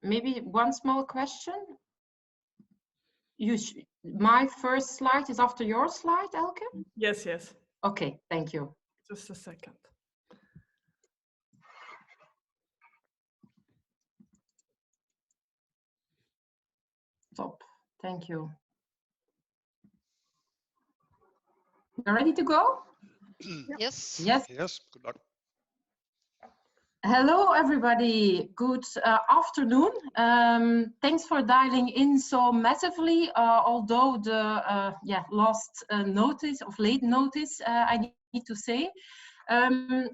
Maybe one small question. My first slide is after your slide, Elke? Yes, yes. Okay, thank you. Just a second. Top, thank you. You're ready to go? Yes. Yes. Yes, good luck. Hello, everybody. Good afternoon. Thanks for dialing in so massively, although the last notice of late notice, I need to say.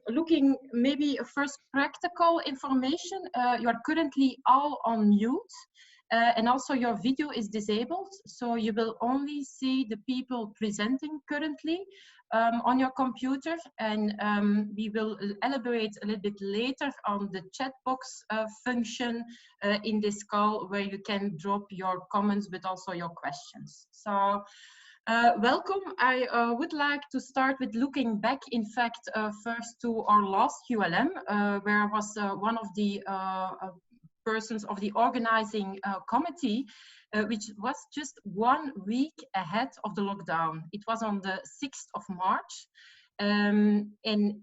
Looking maybe first practical information, you are currently all on mute. And also your video is disabled, so you will only see the people presenting currently on your computer, and we will elaborate a little bit later on the chat box function in this call, where you can drop your comments but also your questions. So welcome. I would like to start with looking back, in fact, first to our last QLM, where I was one of the persons of the organizing committee, which was just 1 week ahead of the lockdown. It was on the 6th of March. And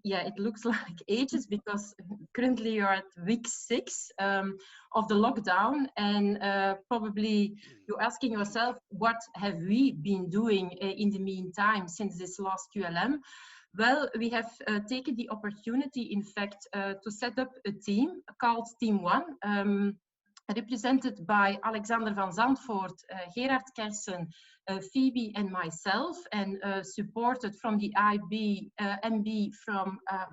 yeah, it looks like ages, because currently you're at week 6 of the lockdown, and probably you're asking yourself, what have we been doing in the meantime since this last QLM? Well, we have taken the opportunity, in fact, to set up a team called Team One, represented by Alexander van Zandvoort, Gerard Kersen, Phoebe and myself, and supported from the MB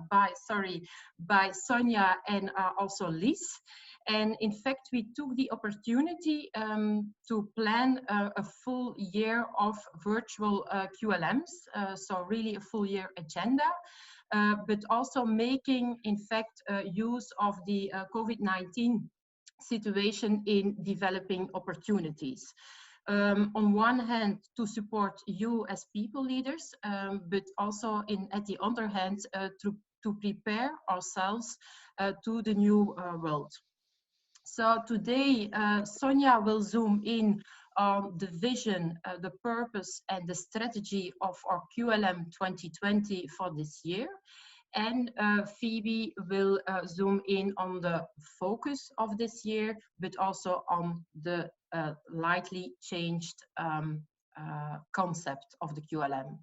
by Sonia and also Lies. And in fact, we took the opportunity to plan a full year of virtual QLMs, so really a full year agenda, but also making, in fact, use of the COVID-19 situation in developing opportunities. On one hand, to support you as people leaders, but also at the other hand, to prepare ourselves to the new world. So today, Sonia will zoom in on the vision, the purpose and the strategy of our QLM 2020 for this year. And Phoebe will zoom in on the focus of this year, but also on the lightly changed concept of the QLM.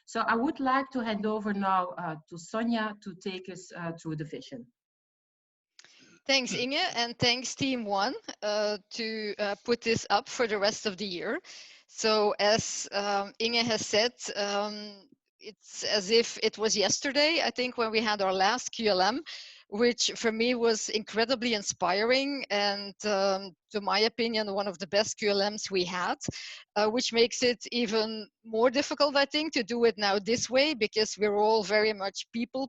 So I would like to hand over now to Sonia to take us through the vision. Thanks, Inge, and thanks, Team One, to put this up for the rest of the year. So as Inge has said, it's as if it was yesterday, I think, when we had our last QLM, which for me was incredibly inspiring and, to my opinion, one of the best QLMs we had, which makes it even more difficult, I think, to do it now this way, because we're all very much people.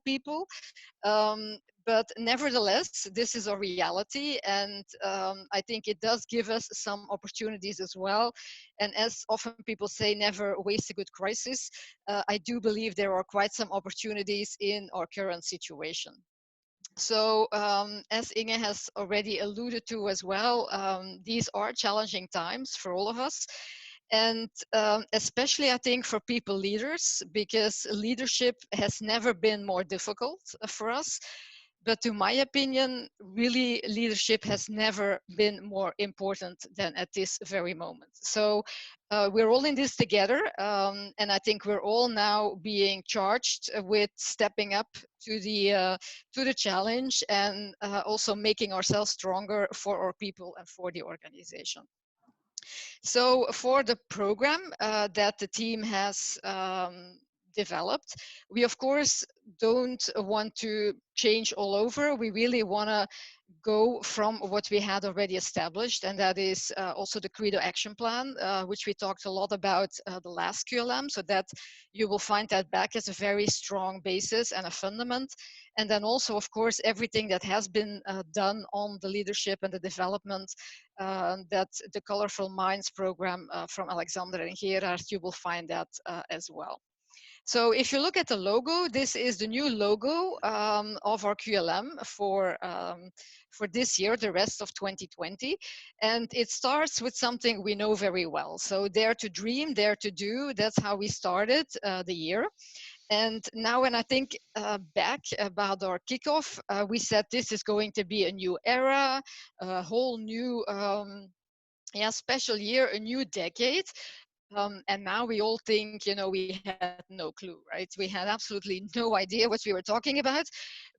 But nevertheless, this is a reality, and I think it does give us some opportunities as well. And as often people say, never waste a good crisis. I do believe there are quite some opportunities in our current situation. So as Inge has already alluded to as well, these are challenging times for all of us. And especially, I think, for people leaders, because leadership has never been more difficult for us. But to my opinion, really, leadership has never been more important than at this very moment. So we're all in this together. And I think we're all now being charged with stepping up to the challenge, and also making ourselves stronger for our people and for the organization. So for the program that the team has developed, we of course don't want to change all over. We really want to go from what we had already established, and that is also the Credo Action Plan, which we talked a lot about the last QLM, so that you will find that back as a very strong basis and a fundament. And then also, of course, everything that has been done on the leadership and the development, that the Colorful Minds program from Alexander and Gerard, you will find that as well. So if you look at the logo, this is the new logo of our QLM for this year, the rest of 2020. And it starts with something we know very well. So dare to dream, dare to do, that's how we started the year. And now when I think back about our kickoff, we said this is going to be a new era, a whole new special year, a new decade. And now we all think, we had no clue, right? We had absolutely no idea what we were talking about.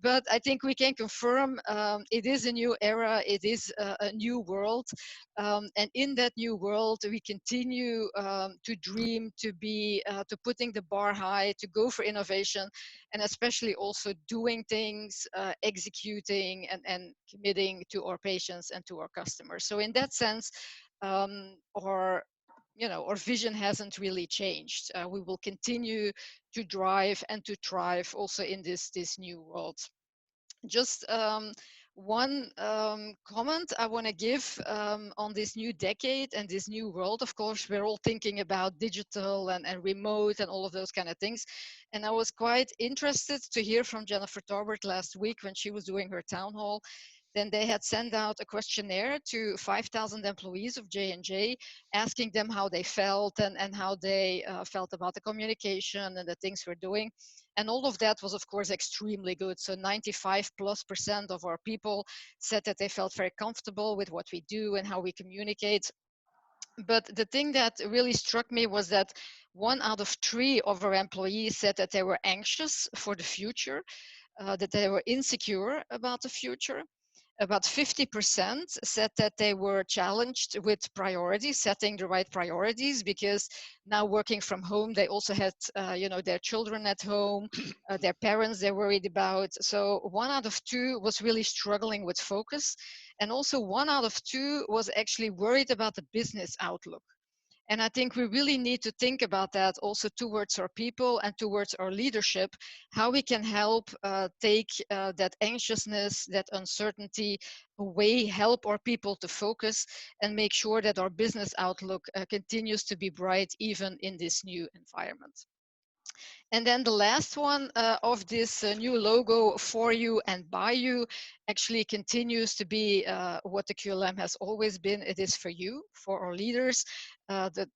But I think we can confirm it is a new era, it is a new world. And in that new world, we continue to dream, to putting the bar high, to go for innovation, and especially also doing things, executing and committing to our patients and to our customers. So in that sense, our vision hasn't really changed. We will continue to drive and to thrive also in this new world. Just one comment I want to give on this new decade and this new world. Of course, we're all thinking about digital and remote and all of those kind of things. And I was quite interested to hear from Jennifer Tarbert last week when she was doing her town hall. Then they had sent out a questionnaire to 5,000 employees of J&J, asking them how they felt and how they felt about the communication and the things we're doing. And all of that was, of course, extremely good. So 95+% of our people said that they felt very comfortable with what we do and how we communicate. But the thing that really struck me was that 1 out of 3 of our employees said that they were anxious for the future, that they were insecure about the future. About 50% said that they were challenged with priorities, setting the right priorities, because now working from home, they also had, their children at home, their parents they're worried about. So 1 out of 2 was really struggling with focus. And also 1 out of 2 was actually worried about the business outlook. And I think we really need to think about that also towards our people and towards our leadership, how we can help take that anxiousness, that uncertainty away, help our people to focus and make sure that our business outlook continues to be bright even in this new environment. And then the last one of this new logo, for you and by you, actually continues to be what the QLM has always been. It is for you, for our leaders. The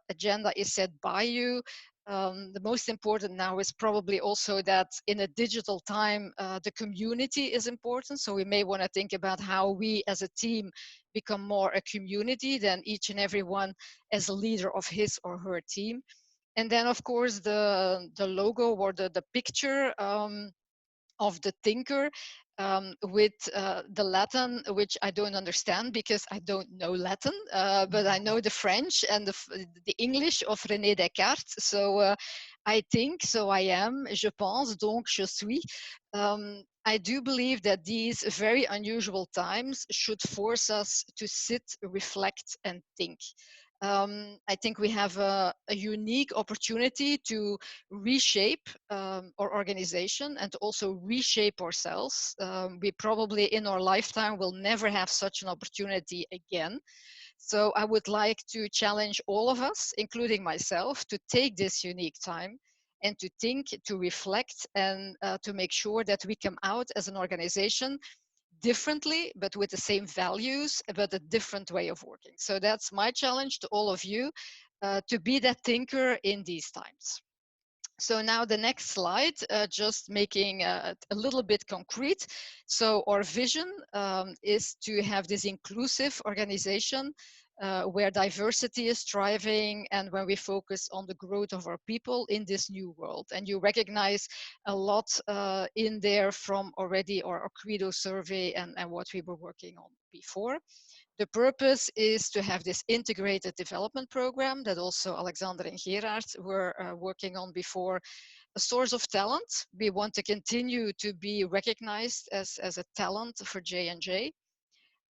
agenda is set by you. The most important now is probably also that in a digital time, the community is important. So we may want to think about how we as a team become more a community than each and every one as a leader of his or her team. And then, of course, the logo or the picture of the thinker with the Latin, which I don't understand because I don't know Latin, but I know the French and the English of René Descartes. So I think, so I am, je pense, donc je suis. I do believe that these very unusual times should force us to sit, reflect, and think. I think we have a unique opportunity to reshape our organization and to also reshape ourselves. We probably in our lifetime will never have such an opportunity again. So I would like to challenge all of us, including myself, to take this unique time and to think, to reflect, and to make sure that we come out as an organization differently, but with the same values, but a different way of working. So that's my challenge to all of you, to be that thinker in these times. So now the next slide, just making a little bit concrete. So our vision is to have this inclusive organization where diversity is thriving and when we focus on the growth of our people in this new world. And you recognize a lot in there from already our Credo survey and what we were working on before. The purpose is to have this integrated development program that also Alexander and Gerard were working on before, a source of talent. We want to continue to be recognized as a talent for J&J.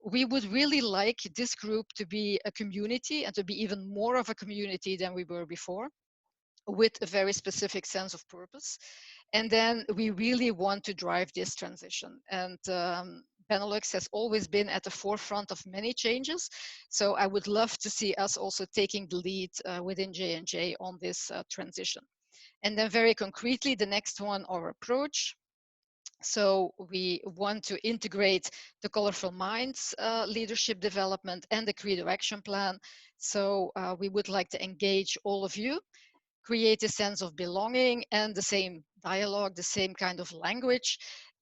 We would really like this group to be a community and to be even more of a community than we were before, with a very specific sense of purpose. And then we really want to drive this transition. And Benelux has always been at the forefront of many changes. So I would love to see us also taking the lead within J&J on this transition. And then very concretely, the next one, our approach. So we want to integrate the Colorful Minds leadership development and the Credo Action Plan. So we would like to engage all of you, create a sense of belonging and the same dialogue, the same kind of language,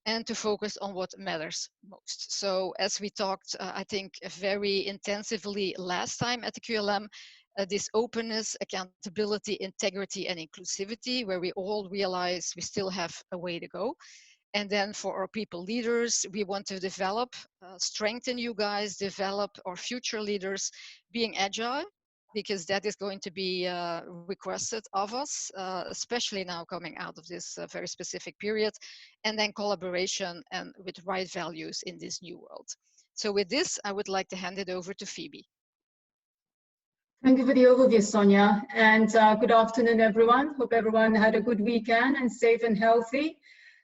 and to focus on what matters most. So as we talked, I think very intensively last time at the QLM, this openness, accountability, integrity, and inclusivity, where we all realize we still have a way to go. And then for our people leaders, we want to develop, strengthen you guys, develop our future leaders, being agile, because that is going to be requested of us, especially now coming out of this very specific period, and then collaboration and with right values in this new world. So with this, I would like to hand it over to Phoebe. Thank you for the overview, Sonia, and good afternoon, everyone. Hope everyone had a good weekend and safe and healthy.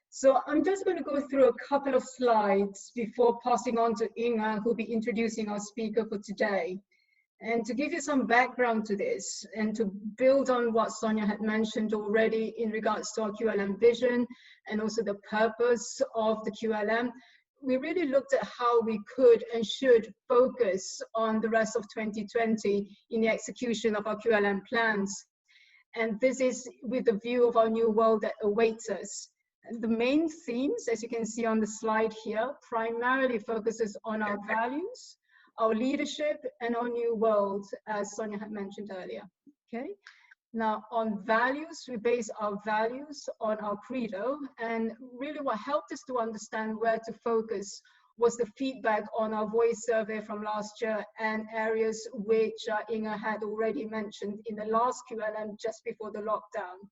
So I'm just going to go through a couple of slides before passing on to Inga, who'll be introducing our speaker for today. And to give you some background to this and to build on what Sonia had mentioned already in regards to our QLM vision and also the purpose of the QLM, we really looked at how we could and should focus on the rest of 2020 in the execution of our QLM plans. And this is with the view of our new world that awaits us. The main themes, as you can see on the slide here, primarily focuses on our values, our leadership, and our new world, as Sonia had mentioned earlier. Okay. Now, on values, we base our values on our credo, and really what helped us to understand where to focus was the feedback on our voice survey from last year and areas which Inga had already mentioned in the last QLM just before the lockdown.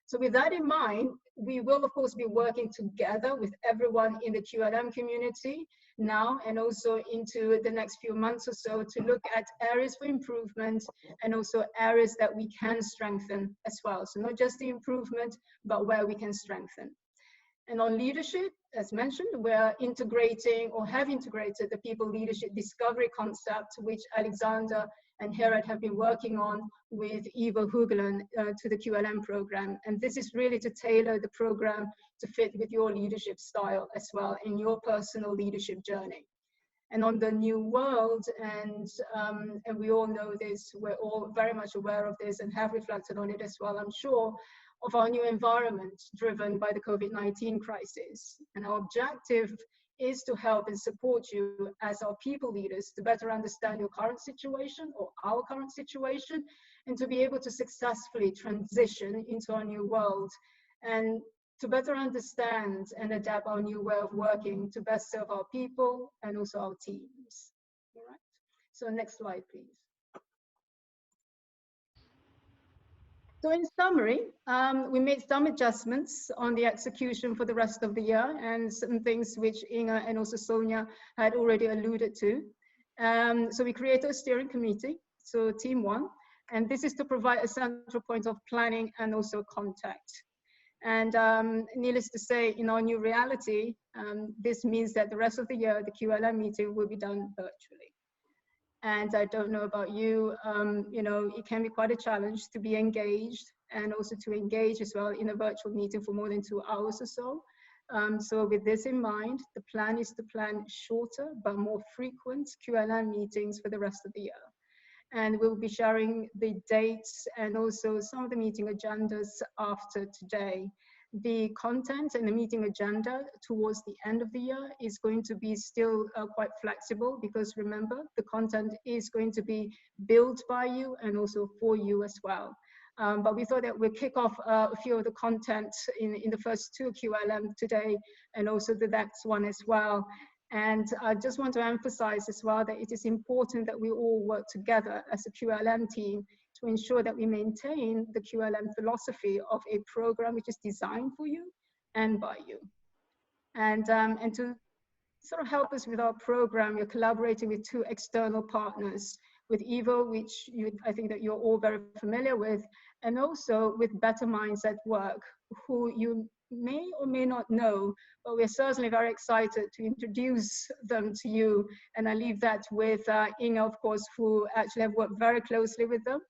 So with that in mind, we will of course be working together with everyone in the QLM community now and also into the next few months or so to look at areas for improvement and also areas that we can strengthen as well. So not just the improvement, but where we can strengthen. And on leadership, as mentioned, we're integrating or have integrated the people leadership discovery concept, which Alexander and Herod have been working on with Ivo Hugelen to the QLM program. And this is really to tailor the program to fit with your leadership style as well in your personal leadership journey. And on the new world, and we all know this, we're all very much aware of this and have reflected on it as well, I'm sure, of our new environment driven by the COVID-19 crisis. And our objective is to help and support you as our people leaders to better understand your current situation or our current situation and to be able to successfully transition into our new world and to better understand and adapt our new way of working to best serve our people and also our teams. All right. So next slide, please. So in summary, we made some adjustments on the execution for the rest of the year and some things which Inga and also Sonia had already alluded to. So we created a steering committee, so team one, and this is to provide a central point of planning and also contact. And needless to say, in our new reality, this means that the rest of the year, the QLM meeting will be done virtually. And I don't know about you, you know, it can be quite a challenge to be engaged and also to engage as well in a virtual meeting for more than 2 hours or so. So with this in mind, the plan is to plan shorter but more frequent QLM meetings for the rest of the year. And we'll be sharing the dates and also some of the meeting agendas after today. The content and the meeting agenda towards the end of the year is going to be still quite flexible because remember, the content is going to be built by you and also for you as well. But we thought that we'll kick off a few of the content in the first 2 QLM today and also the next one as well. And I just want to emphasize as well that it is important that we all work together as a QLM team to ensure that we maintain the QLM philosophy of a program which is designed for you and by you. And to sort of help us with our program, we're collaborating with 2 external partners, with Evo, which I think that you're all very familiar with, and also with Better Minds at Work, who you may or may not know, but we're certainly very excited to introduce them to you. And I leave that with Inga, of course, who actually have worked very closely with them.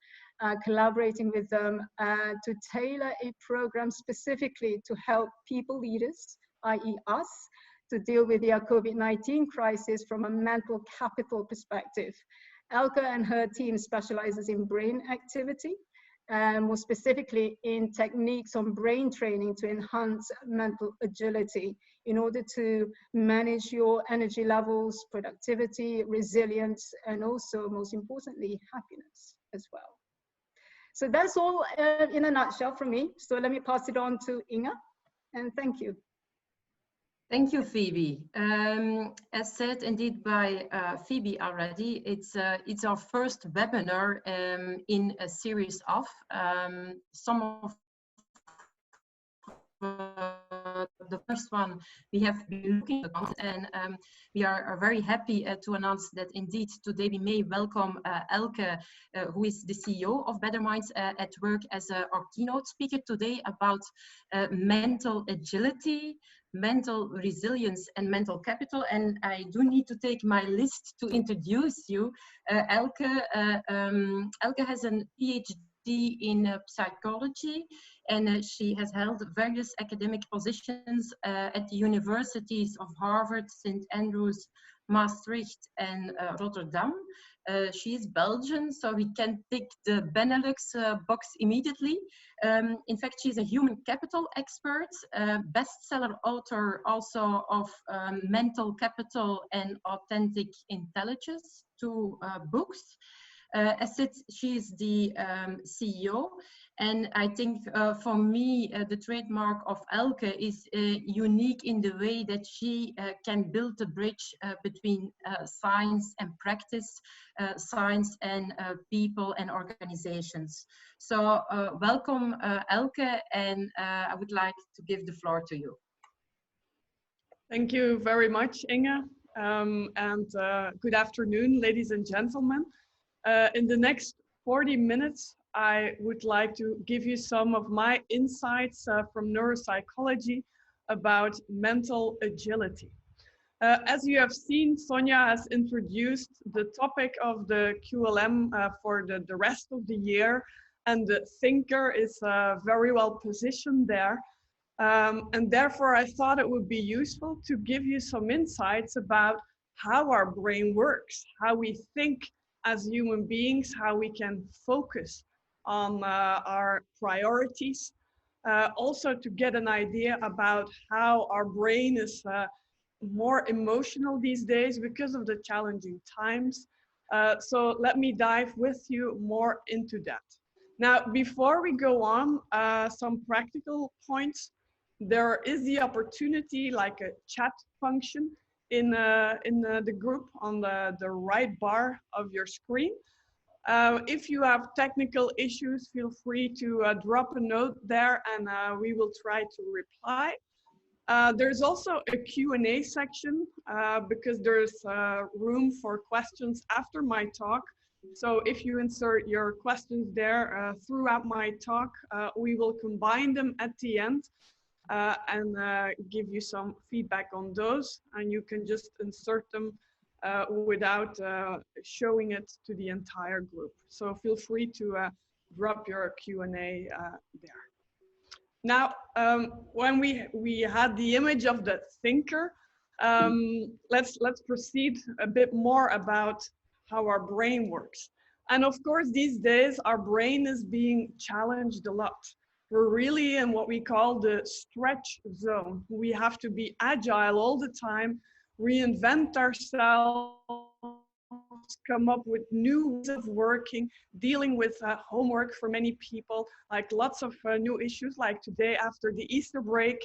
collaborating with them to tailor a program specifically to help people leaders, i.e. us, to deal with the COVID-19 crisis from a mental capital perspective. Elke and her team specializes in brain activity, more specifically in techniques on brain training to enhance mental agility in order to manage your energy levels, productivity, resilience, and also, most importantly, happiness as well. So that's all in a nutshell from me. So let me pass it on to Inga, and thank you. Thank you, Phoebe. As said indeed by Phoebe already, it's our first webinar in a series of some of the first one we have been looking at, and we are very happy to announce that indeed today we may welcome Elke, who is the CEO of Better Minds at Work, as our keynote speaker today about mental agility, mental resilience, and mental capital. And I do need to take my list to introduce you. Elke has a PhD in psychology, and she has held various academic positions at the universities of Harvard, St. Andrews, Maastricht, and Rotterdam. She is Belgian, so we can tick the Benelux box immediately. In fact, she's a human capital expert, bestseller author also of Mental Capital and Authentic Intelligence, 2 books. As said, she is the CEO, and I think for me the trademark of Elke is unique in the way that she can build a bridge between science and practice, science and people and organizations. So welcome Elke, and I would like to give the floor to you. Thank you very much, Inge, and good afternoon, ladies and gentlemen. In the next 40 minutes, I would like to give you some of my insights from neuropsychology about mental agility. As you have seen, Sonia has introduced the topic of the QLM for the rest of the year, and the thinker is very well positioned there. And therefore, I thought it would be useful to give you some insights about how our brain works, how we think as human beings, how we can focus on our priorities, also to get an idea about how our brain is more emotional these days because of the challenging times. So let me dive with you more into that. Now, before we go on, some practical points. There is the opportunity, like a chat function, in the group on the right bar of your screen. If you have technical issues, feel free to drop a note there, and we will try to reply. There's also a Q&A section because there's room for questions after my talk. So if you insert your questions there throughout my talk, we will combine them at the end and give you some feedback on those, and you can just insert them without showing it to the entire group. So feel free to drop your Q&A there. Now, when we had the image of the thinker, let's proceed a bit more about how our brain works. And of course, these days, our brain is being challenged a lot. We're really in what we call the stretch zone. We have to be agile all the time, reinvent ourselves, come up with new ways of working, dealing with homework for many people, like lots of new issues, like today after the Easter break.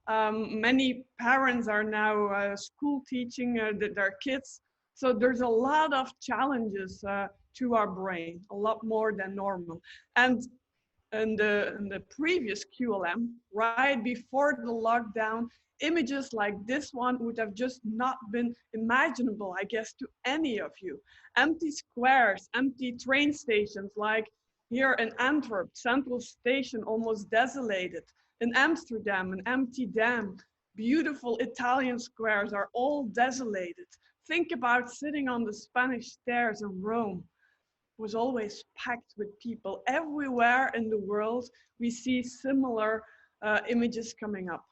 Many parents are now school teaching their kids. So there's a lot of challenges to our brain, a lot more than normal. And in the previous QLM, right before the lockdown, images like this one would have just not been imaginable, I guess, to any of you. Empty squares, empty train stations, like here in Antwerp, Central Station almost desolated. In Amsterdam, an empty dam. Beautiful Italian squares are all desolated. Think about sitting on the Spanish stairs in Rome. was always packed with people. Everywhere in the world, we see similar images coming up.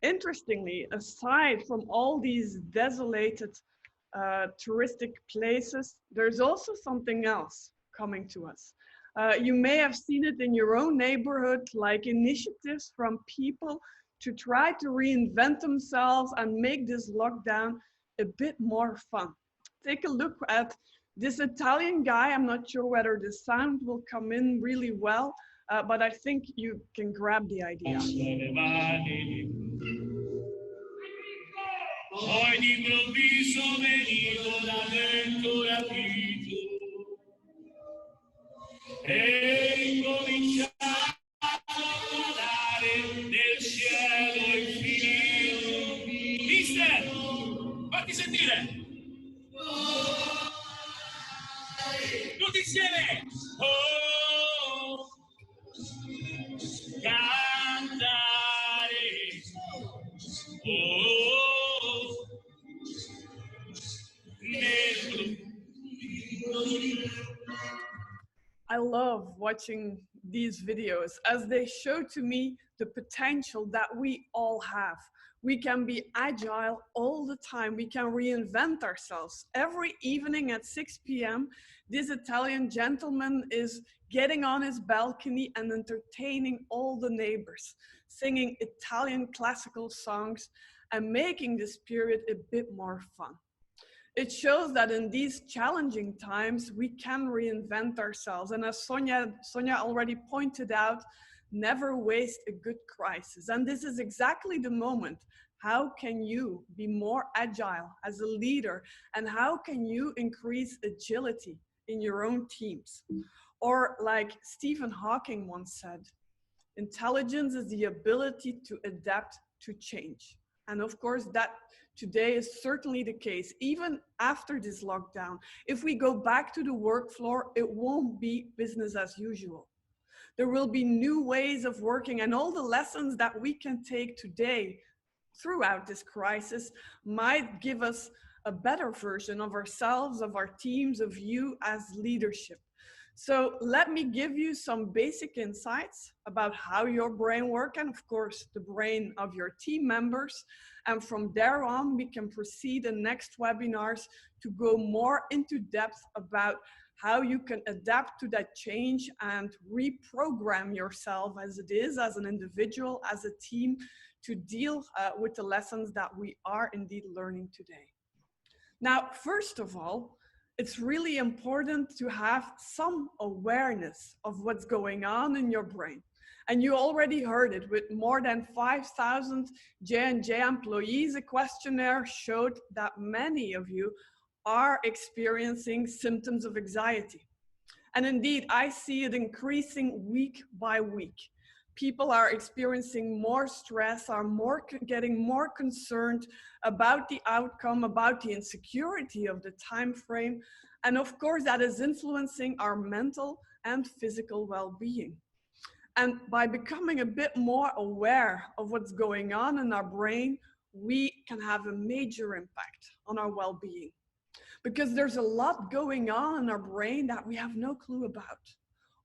Interestingly, aside from all these desolated touristic places, there's also something else coming to us. You may have seen it in your own neighborhood, like initiatives from people to try to reinvent themselves and make this lockdown a bit more fun. Take a look at this Italian guy. I'm not sure whether the sound will come in really well, but I think you can grab the idea. Poi d'improvviso venivo da dentro rapito e incominciavo a guardare nel cielo infinito. Mister, fatti sentire! Tutti insieme! Oh, cantare! Oh, I love watching these videos as they show to me the potential that we all have. We can be agile all the time. We can reinvent ourselves. Every evening at 6 p.m., this Italian gentleman is getting on his balcony and entertaining all the neighbors, singing Italian classical songs and making this period a bit more fun. It shows that in these challenging times, we can reinvent ourselves. And as Sonia already pointed out, never waste a good crisis. And this is exactly the moment. How can you be more agile as a leader? And how can you increase agility in your own teams? Or like Stephen Hawking once said, intelligence is the ability to adapt to change. And of course, that today is certainly the case. Even after this lockdown, if we go back to the work floor, it won't be business as usual. There will be new ways of working, and all the lessons that we can take today throughout this crisis might give us a better version of ourselves, of our teams, of you as leadership. So let me give you some basic insights about how your brain works, and of course the brain of your team members. And from there on, we can proceed in next webinars to go more into depth about how you can adapt to that change and reprogram yourself as it is, as an individual, as a team, to deal with the lessons that we are indeed learning today. Now, first of all, it's really important to have some awareness of what's going on in your brain. And you already heard it with more than 5,000 J&J employees. A questionnaire showed that many of you are experiencing symptoms of anxiety. And indeed, I see it increasing week by week. People are experiencing more stress, are getting more concerned about the outcome, about the insecurity of the time frame. And of course, that is influencing our mental and physical well-being. And by becoming a bit more aware of what's going on in our brain, we can have a major impact on our well-being. Because there's a lot going on in our brain that we have no clue about.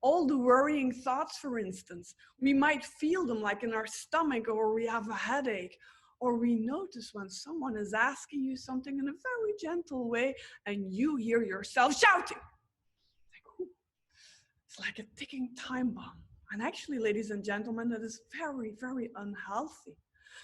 All the worrying thoughts, for instance, we might feel them like in our stomach, or we have a headache, or we notice when someone is asking you something in a very gentle way and you hear yourself shouting. It's like a ticking time bomb. And actually, ladies and gentlemen, that is very, very unhealthy.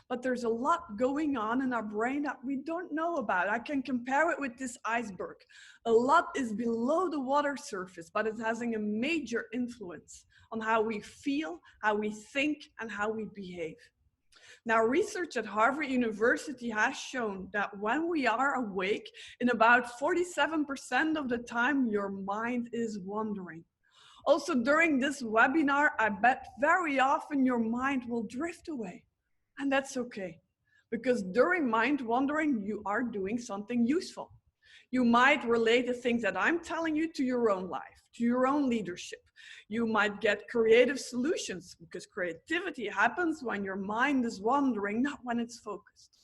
But there's a lot going on in our brain that we don't know about. I can compare it with this iceberg. A lot is below the water surface, but it's having a major influence on how we feel, how we think, and how we behave. Now, research at Harvard University has shown that when we are awake, in about 47% of the time, your mind is wandering. Also, during this webinar, I bet very often your mind will drift away. And that's okay, because during mind wandering, you are doing something useful. You might relate the things that I'm telling you to your own life, to your own leadership. You might get creative solutions, because creativity happens when your mind is wandering, not when it's focused.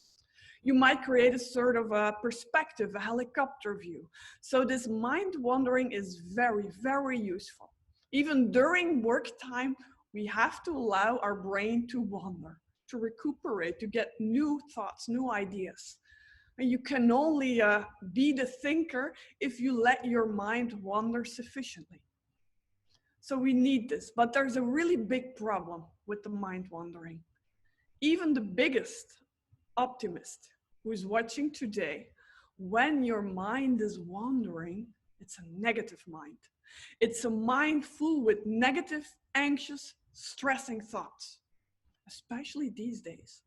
You might create a sort of a perspective, a helicopter view. So this mind wandering is very, very useful. Even during work time, we have to allow our brain to wander, to recuperate, to get new thoughts, new ideas. And you can only be the thinker if you let your mind wander sufficiently. So we need this, but there's a really big problem with the mind wandering. Even the biggest optimist who is watching today, when your mind is wandering, it's a negative mind. It's a mind full with negative, anxious, stressing thoughts, especially these days.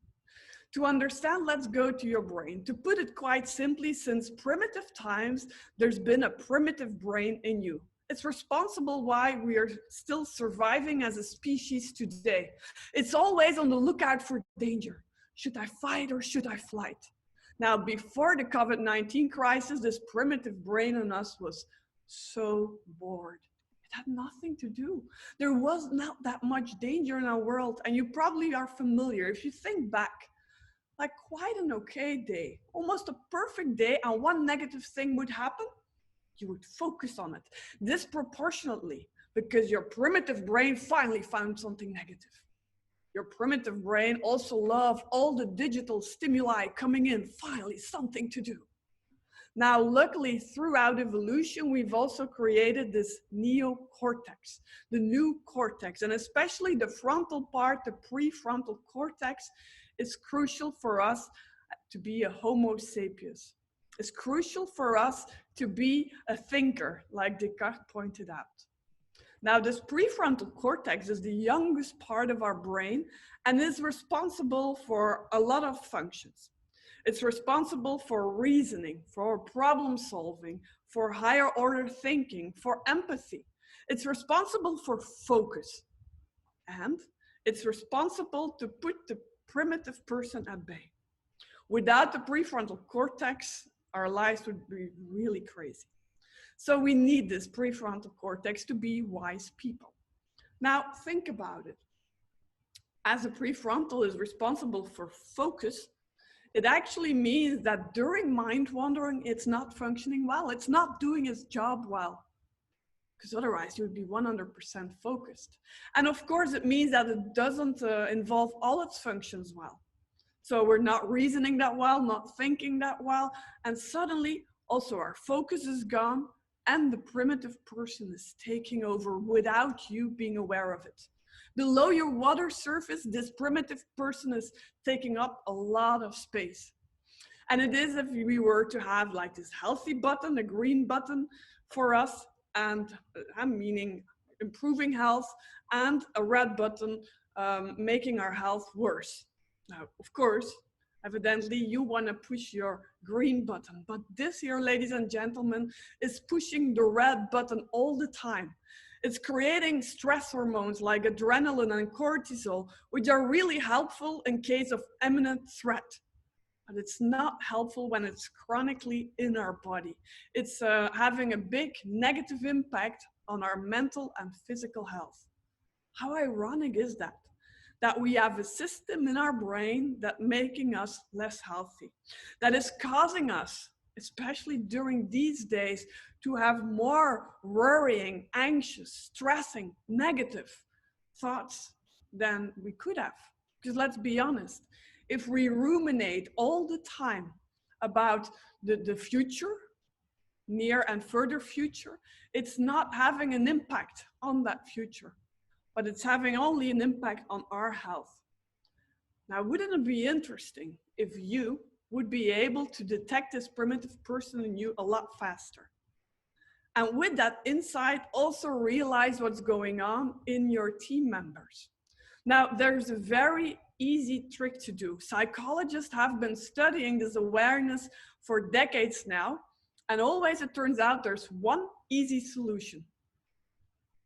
To understand, let's go to your brain. To put it quite simply, since primitive times, there's been a primitive brain in you. It's responsible why we are still surviving as a species today. It's always on the lookout for danger. Should I fight or should I flight? Now, before the COVID-19 crisis, this primitive brain in us was so bored. It had nothing to do. There was not that much danger in our world, and you probably are familiar. If you think back, like quite an okay day, almost a perfect day, and one negative thing would happen, you would focus on it disproportionately because your primitive brain finally found something negative. Your primitive brain also loved all the digital stimuli coming in, finally something to do. Now, luckily, throughout evolution, we've also created this neocortex, the new cortex, and especially the frontal part, the prefrontal cortex, is crucial for us to be a Homo sapiens. It's crucial for us to be a thinker, like Descartes pointed out. Now, this prefrontal cortex is the youngest part of our brain and is responsible for a lot of functions. It's responsible for reasoning, for problem solving, for higher order thinking, for empathy. It's responsible for focus. And it's responsible to put the primitive person at bay. Without the prefrontal cortex, our lives would be really crazy. So we need this prefrontal cortex to be wise people. Now, think about it. As a prefrontal is responsible for focus, it actually means that during mind wandering, it's not functioning well. It's not doing its job well, because otherwise you would be 100% focused. And of course, it means that it doesn't involve all its functions well. So we're not reasoning that well, not thinking that well, and suddenly also our focus is gone and the primitive person is taking over without you being aware of it. Below your water surface, this primitive person is taking up a lot of space. And it is if we were to have like this healthy button, a green button for us, and meaning improving health, and a red button making our health worse. Now, of course, evidently you want to push your green button, but this here, ladies and gentlemen, is pushing the red button all the time. It's creating stress hormones like adrenaline and cortisol, which are really helpful in case of imminent threat. But it's not helpful when it's chronically in our body. It's having a big negative impact on our mental and physical health. How ironic is that? That we have a system in our brain that making us less healthy, that is causing us, especially during these days, to have more worrying, anxious, stressing, negative thoughts than we could have. Because let's be honest, if we ruminate all the time about the future, near and further future, it's not having an impact on that future, but it's having only an impact on our health. Now, wouldn't it be interesting if you would be able to detect this primitive person in you a lot faster? And with that insight, also realize what's going on in your team members. Now, there's a very easy trick to do. Psychologists have been studying this awareness for decades now, and always it turns out there's one easy solution.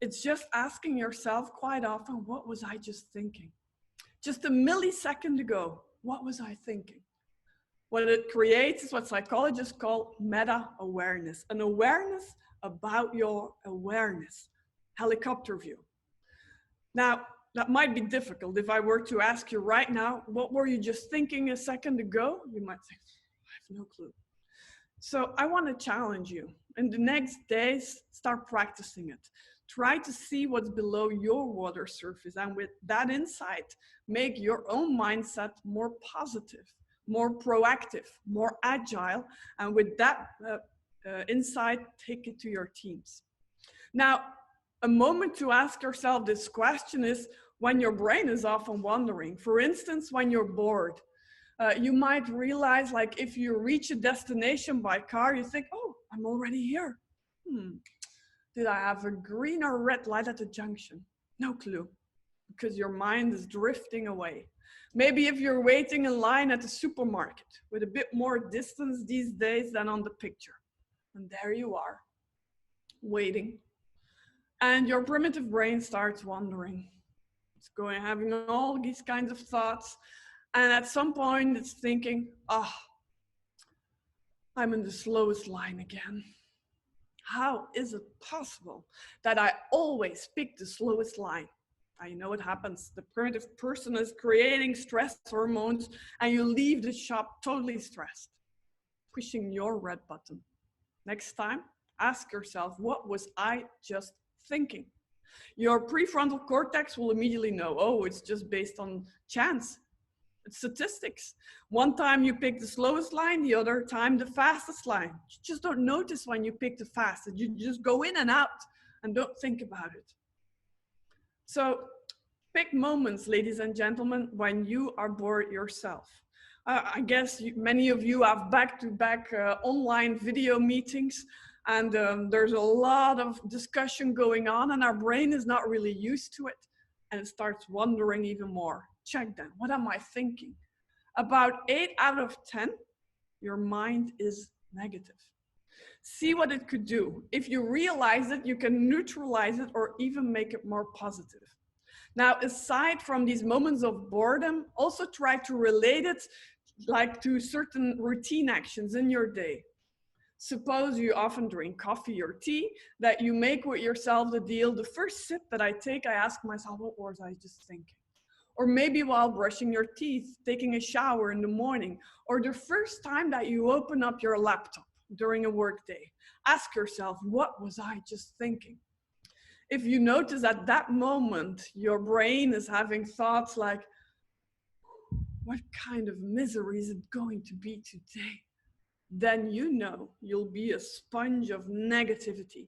It's just asking yourself quite often, what was I just thinking? Just a millisecond ago, what was I thinking? What it creates is what psychologists call meta-awareness, an awareness about your awareness, helicopter view. Now, That might be difficult. If I were to ask you right now, what were you just thinking a second ago? You might say, I have no clue. So I want to challenge you. In the next days, start practicing it. Try to see what's below your water surface. And with that insight, make your own mindset more positive, more proactive, more agile. And with that insight, take it to your teams. Now, a moment to ask yourself this question is when your brain is often wandering. For instance, when you're bored. You might realize, like, if you reach a destination by car, you think, oh, I'm already here. Did I have a green or red light at the junction? No clue, because your mind is drifting away. Maybe if you're waiting in line at the supermarket with a bit more distance these days than on the picture. And there you are, waiting. And your primitive brain starts wandering. It's going, having all these kinds of thoughts. And at some point it's thinking, oh, I'm in the slowest line again. How is it possible that I always pick the slowest line? I know it happens. The primitive person is creating stress hormones and you leave the shop totally stressed, pushing your red button. Next time, ask yourself, what was I just thinking? Your prefrontal cortex will immediately know, oh, it's just based on chance. It's statistics. One time you pick the slowest line, the other time the fastest line. You just don't notice when you pick the fastest. You just go in and out and don't think about it. So pick moments, ladies and gentlemen, when you are bored yourself. I guess many of you have back-to-back online video meetings, and there's a lot of discussion going on, and our brain is not really used to it, and it starts wondering even more. Check then, what am I thinking? About 8 out of 10, your mind is negative. See what it could do. If you realize it, you can neutralize it or even make it more positive. Now, aside from these moments of boredom, also try to relate it like to certain routine actions in your day. Suppose you often drink coffee or tea, that you make with yourself the deal, the first sip that I take, I ask myself, what was I just thinking? Or maybe while brushing your teeth, taking a shower in the morning, or the first time that you open up your laptop during a work day, ask yourself, what was I just thinking? If you notice at that moment, your brain is having thoughts like, what kind of misery is it going to be today? Then you know you'll be a sponge of negativity.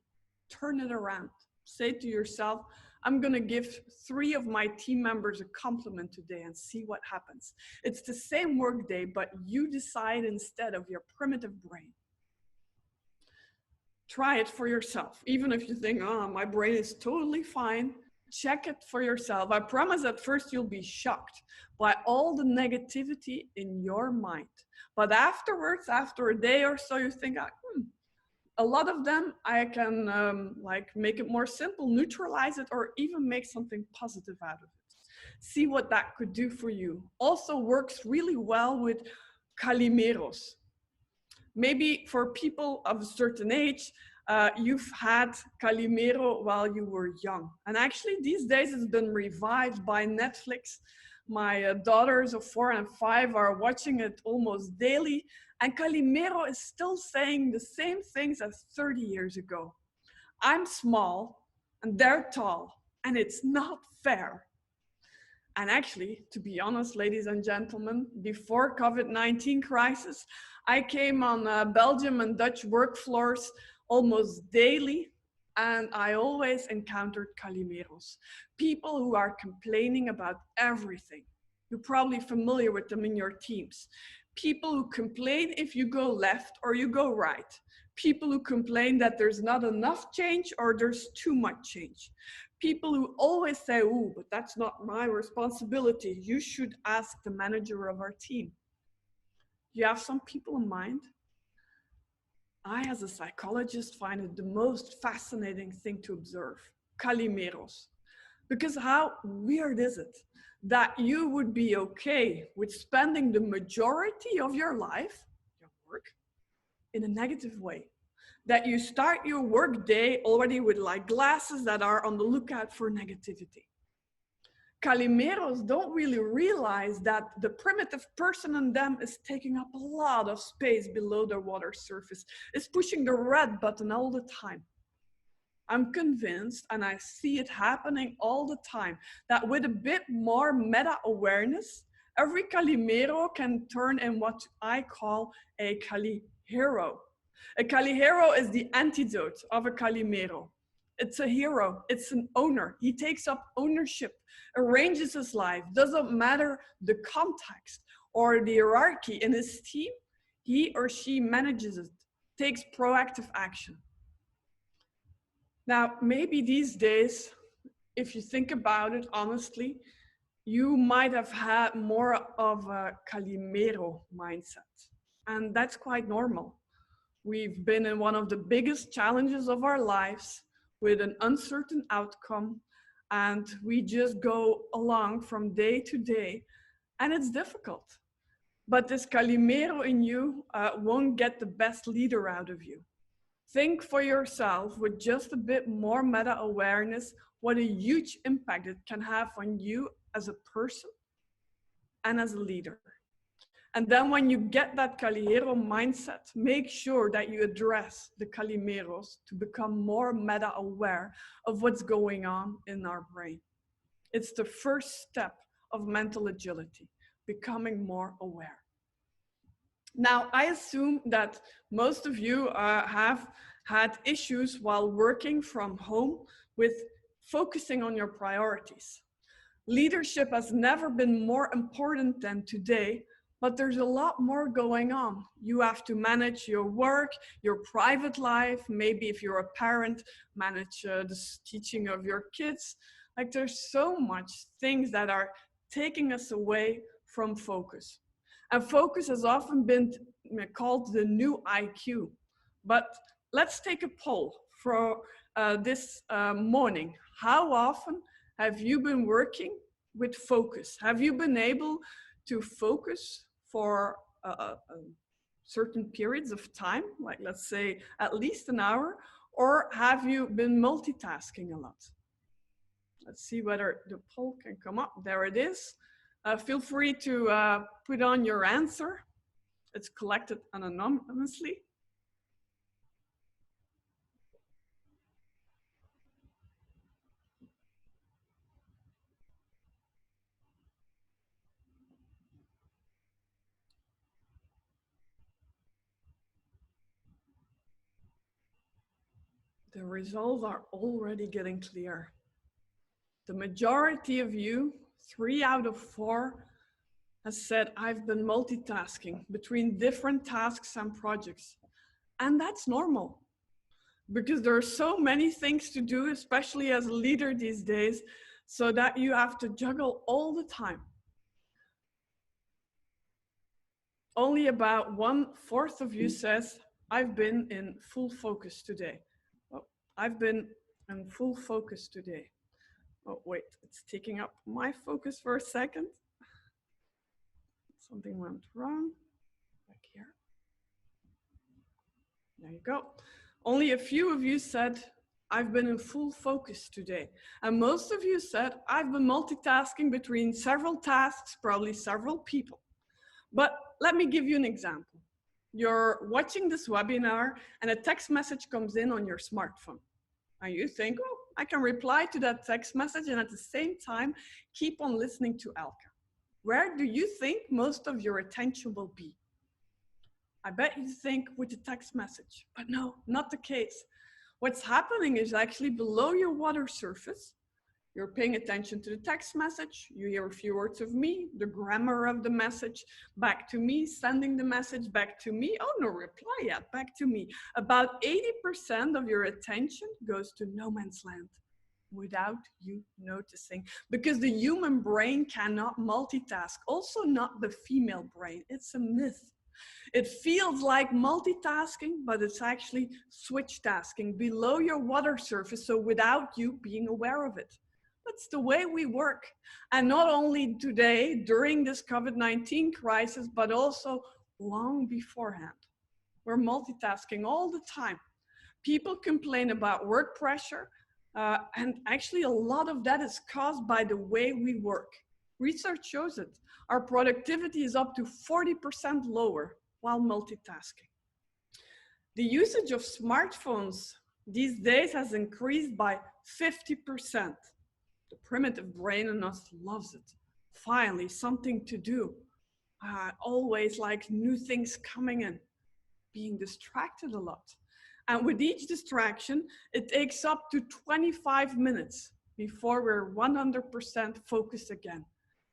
Turn it around. Say to yourself, I'm going to give 3 of my team members a compliment today and see what happens. It's the same work day, but you decide instead of your primitive brain. Try it for yourself. Even if you think, oh, my brain is totally fine, check it for yourself. I promise at first you'll be shocked by all the negativity in your mind. But afterwards, after a day or so, you think, a lot of them I can like make it more simple, neutralize it, or even make something positive out of it. See what that could do for you. Also works really well with calimeros. Maybe for people of a certain age, you've had Calimero while you were young. And actually these days it's been revived by Netflix. My daughters of 4 and 5 are watching it almost daily. And Calimero is still saying the same things as 30 years ago. I'm small and they're tall and it's not fair. And actually, to be honest, ladies and gentlemen, before COVID-19 crisis, I came on Belgium and Dutch work floors almost daily, and I always encountered calimeros, people who are complaining about everything. You're probably familiar with them in your teams. People who complain if you go left or you go right. People who complain that there's not enough change or there's too much change. People who always say, oh, but that's not my responsibility. You should ask the manager of our team. You have some people in mind? I, as a psychologist, find it the most fascinating thing to observe. Calimeros. Because how weird is it that you would be okay with spending the majority of your life, your work, in a negative way? That you start your work day already with like glasses that are on the lookout for negativity. Calimeros don't really realize that the primitive person in them is taking up a lot of space below their water surface, is pushing the red button all the time. I'm convinced, and I see it happening all the time, that with a bit more meta-awareness, every Calimero can turn in what I call a Calihero. A Calihero is the antidote of a Calimero. It's a hero, it's an owner. He takes up ownership, arranges his life, doesn't matter the context or the hierarchy in his team, he or she manages it, takes proactive action. Now, maybe these days, if you think about it honestly, you might have had more of a Calimero mindset. And that's quite normal. We've been in one of the biggest challenges of our lives with an uncertain outcome, and we just go along from day to day, and it's difficult. But this Calimero in you won't get the best leader out of you. Think for yourself with just a bit more meta-awareness what a huge impact it can have on you as a person and as a leader. And then when you get that Calihero mindset, make sure that you address the Calimeros to become more meta-aware of what's going on in our brain. It's the first step of mental agility, becoming more aware. Now, I assume that most of you have had issues while working from home with focusing on your priorities. Leadership has never been more important than today, but there's a lot more going on. You have to manage your work, your private life, maybe if you're a parent, manage the teaching of your kids. Like there's so much things that are taking us away from focus. And focus has often been called the new IQ. But let's take a poll for this morning. How often have you been working with focus? Have you been able to focus for certain periods of time, like let's say at least an hour, or have you been multitasking a lot? Let's see whether the poll can come up. There it is. Feel free to put on your answer. It's collected anonymously. The results are already getting clear. The majority of you, 3 out of 4, has said, I've been multitasking between different tasks and projects. And that's normal, because there are so many things to do, especially as a leader these days, so that you have to juggle all the time. Only about 1/4 of you says, I've been in full focus today. Oh, I've been in full focus today. Oh, wait, it's taking up my focus for a second. Something went wrong. Back here. There you go. Only a few of you said, I've been in full focus today. And most of you said, I've been multitasking between several tasks, probably several people. But let me give you an example. You're watching this webinar and a text message comes in on your smartphone. And you think, oh, I can reply to that text message and at the same time, keep on listening to Elke. Where do you think most of your attention will be? I bet you think with the text message, but no, not the case. What's happening is actually below your water surface. You're paying attention to the text message. You hear a few words of me, the grammar of the message, back to me, sending the message back to me. Oh, no reply yet, back to me. About 80% of your attention goes to no man's land without you noticing, because the human brain cannot multitask, also not the female brain. It's a myth. It feels like multitasking, but it's actually switch tasking below your water surface, so without you being aware of it. That's the way we work. And not only today, during this COVID-19 crisis, but also long beforehand. We're multitasking all the time. People complain about work pressure, And actually, a lot of that is caused by the way we work. Research shows it. Our productivity is up to 40% lower while multitasking. The usage of smartphones these days has increased by 50%. The primitive brain in us loves it. Finally, something to do. Always like new things coming in, being distracted a lot. And with each distraction, it takes up to 25 minutes before we're 100% focused again.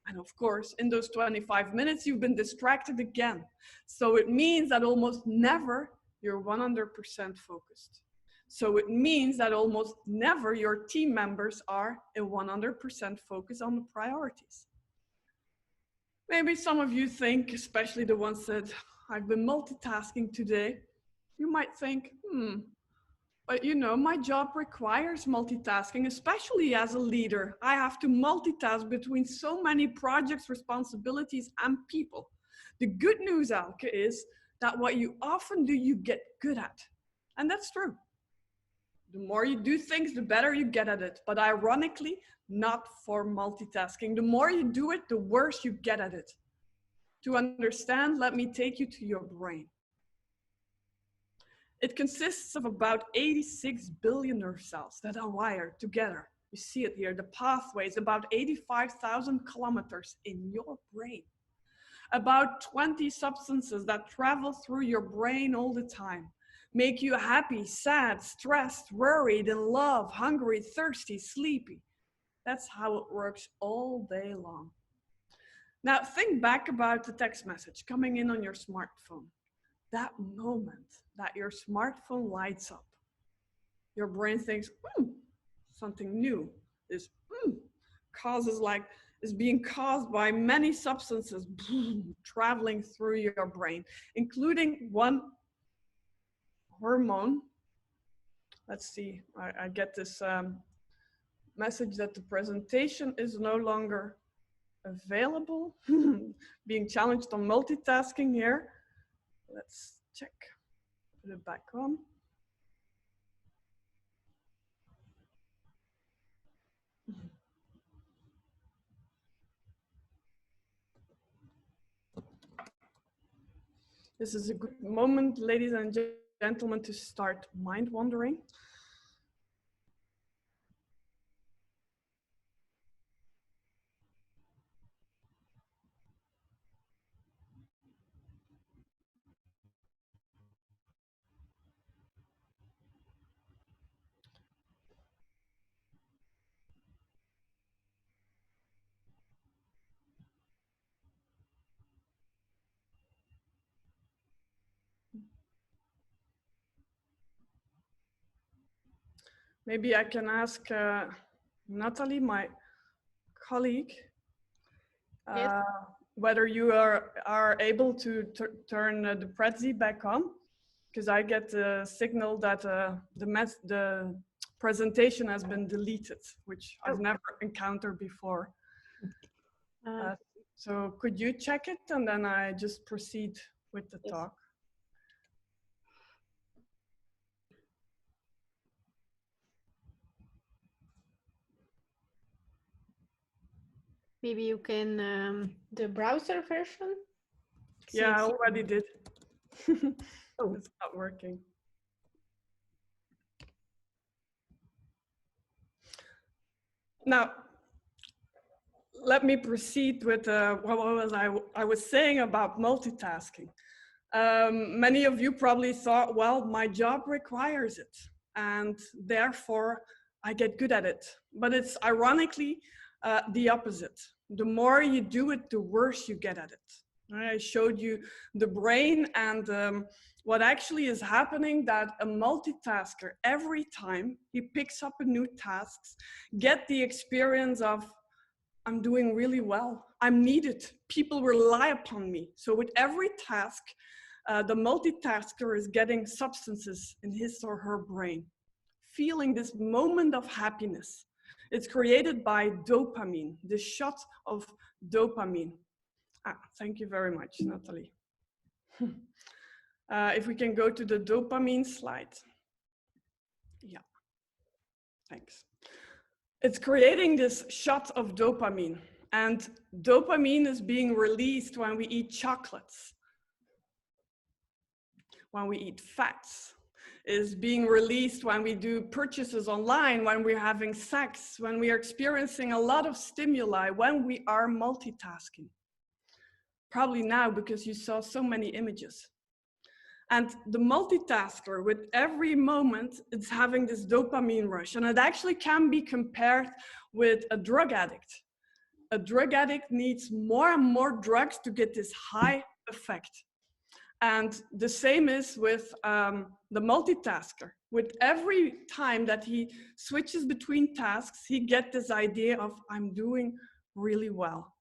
And of course, in those 25 minutes, you've been distracted again. So it means that almost never you're 100% focused. So it means that almost never your team members are in 100% focus on the priorities. Maybe some of you think, especially the ones that I've been multitasking today, you might think, but you know, my job requires multitasking, especially as a leader. I have to multitask between so many projects, responsibilities, and people. The good news, Elke, is that what you often do, you get good at. And that's true. The more you do things, the better you get at it. But ironically, not for multitasking. The more you do it, the worse you get at it. To understand, let me take you to your brain. It consists of about 86 billion nerve cells that are wired together. You see it here, the pathways, about 85,000 kilometers in your brain. About 20 substances that travel through your brain all the time. Make you happy, sad, stressed, worried, in love, hungry, thirsty, sleepy. That's how it works all day long. Now think back about the text message coming in on your smartphone. That moment that your smartphone lights up, your brain thinks, something new. This causes is being caused by many substances traveling through your brain, including one hormone. Let's see, I get this message that the presentation is no longer available. Being challenged on multitasking here. Let's check, put it back on. This is a good moment, ladies and gentlemen, to start mind wandering. Maybe I can ask Natalie, my colleague, Yes. whether you are able to turn the Prezi back on, because I get the signal that the presentation has been deleted, which I've never encountered before. So could you check it and then I just proceed with the talk? Maybe you can, the browser version? Yeah, I already did. Oh, it's not working. Now, let me proceed with what I was saying about multitasking. Many of you probably thought, well, my job requires it, and therefore I get good at it. But it's ironically the opposite. The more you do it, the worse you get at it. I showed you the brain and what actually is happening, that a multitasker, every time he picks up a new task, get the experience of, I'm doing really well, I'm needed, people rely upon me. So with every task, the multitasker is getting substances in his or her brain, feeling this moment of happiness. It's created by dopamine, the shot of dopamine. Thank you very much, Natalie. If we can go to the dopamine slide. Yeah. Thanks. It's creating this shot of dopamine. And dopamine is being released when we eat chocolates, when we eat fats, is being released when we do purchases online, when we're having sex, when we are experiencing a lot of stimuli, when we are multitasking. Probably now because you saw so many images. And the multitasker, with every moment, it's having this dopamine rush. And it actually can be compared with a drug addict. A drug addict needs more and more drugs to get this high effect. And the same is with the multitasker. With every time that he switches between tasks, he gets this idea of, I'm doing really well.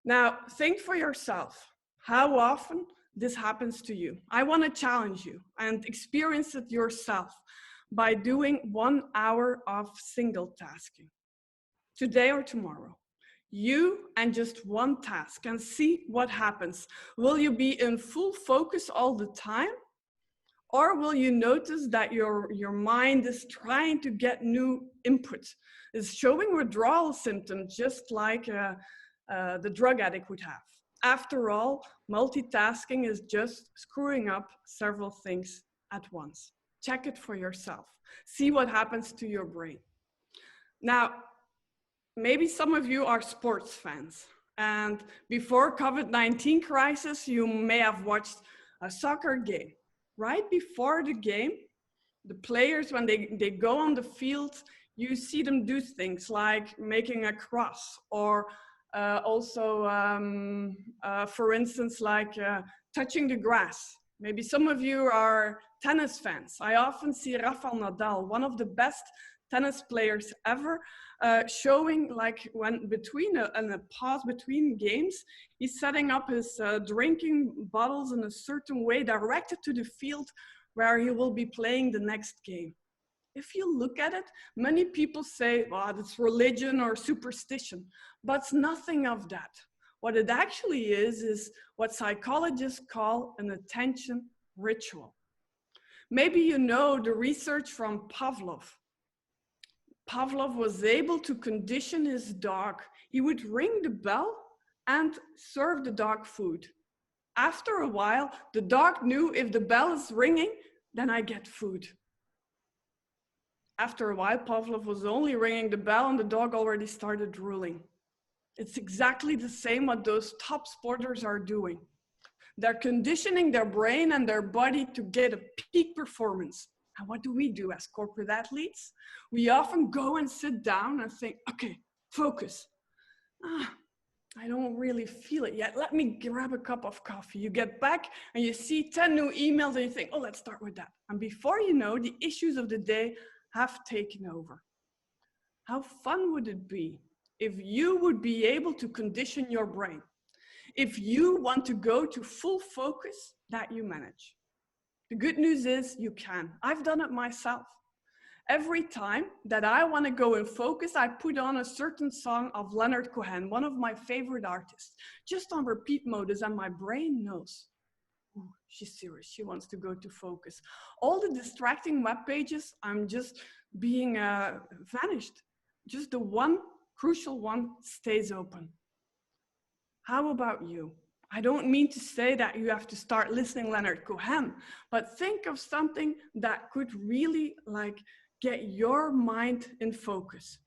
Now, think for yourself, how often this happens to you. I want to challenge you and experience it yourself by doing 1 hour of single tasking, today or tomorrow. You and just one task, and see what happens. Will you be in full focus all the time? Or will you notice that your mind is trying to get new input, is showing withdrawal symptoms, just like the drug addict would have? After all, multitasking is just screwing up several things at once. Check it for yourself. See what happens to your brain. Now, maybe some of you are sports fans, and before COVID-19 crisis, you may have watched a soccer game. Right before the game, the players, when they go on the field, you see them do things like making a cross, or for instance, like touching the grass. Maybe some of you are tennis fans. I often see Rafael Nadal, one of the best tennis players ever, showing like when between a pause between games, he's setting up his drinking bottles in a certain way directed to the field where he will be playing the next game. If you look at it, many people say, well, it's religion or superstition, but it's nothing of that. What it actually is what psychologists call an attention ritual. Maybe you know the research from Pavlov. Pavlov was able to condition his dog. He would ring the bell and serve the dog food. After a while, the dog knew if the bell is ringing, then I get food. After a while, Pavlov was only ringing the bell and the dog already started drooling. It's exactly the same what those top sporters are doing. They're conditioning their brain and their body to get a peak performance. And what do we do as corporate athletes? We often go and sit down and think, okay, focus. I don't really feel it yet. Let me grab a cup of coffee. You get back and you see 10 new emails and you think, oh, let's start with that. And before you know, the issues of the day have taken over. How fun would it be if you would be able to condition your brain? If you want to go to full focus, that you manage. The good news is you can. I've done it myself. Every time that I want to go in focus, I put on a certain song of Leonard Cohen, one of my favorite artists, just on repeat mode, and my brain knows. Ooh, she's serious. She wants to go to focus. All the distracting web pages, I'm just being vanished. Just the one crucial one stays open. How about you? I don't mean to say that you have to start listening Leonard Cohen, but think of something that could really get your mind in focus.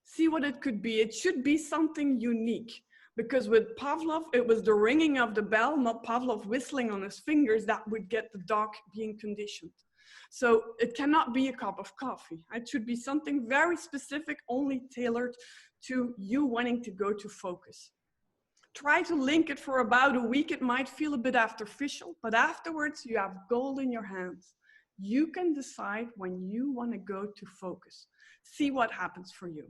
See what it could be. It should be something unique, because with Pavlov, it was the ringing of the bell, not Pavlov whistling on his fingers, that would get the dog being conditioned. So it cannot be a cup of coffee. It should be something very specific, only tailored to you wanting to go to focus. Try to link it for about a week. It might feel a bit artificial, but afterwards you have gold in your hands. You can decide when you want to go to focus. See what happens for you.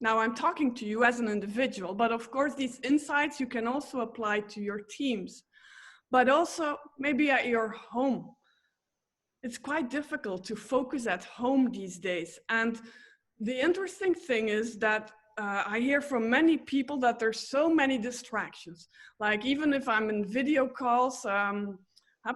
Now I'm talking to you as an individual, but of course these insights you can also apply to your teams, but also maybe at your home. It's quite difficult to focus at home these days. And the interesting thing is that I hear from many people that there's so many distractions. Like even if I'm in video calls,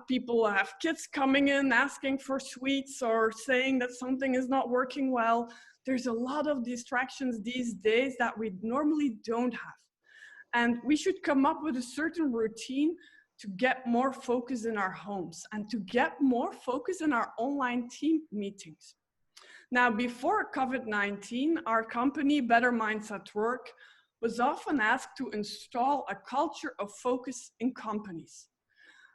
People have kids coming in asking for sweets or saying that something is not working well. There's a lot of distractions these days that we normally don't have. And we should come up with a certain routine to get more focus in our homes and to get more focus in our online team meetings. Now, before COVID-19, our company, Better Minds at Work, was often asked to install a culture of focus in companies.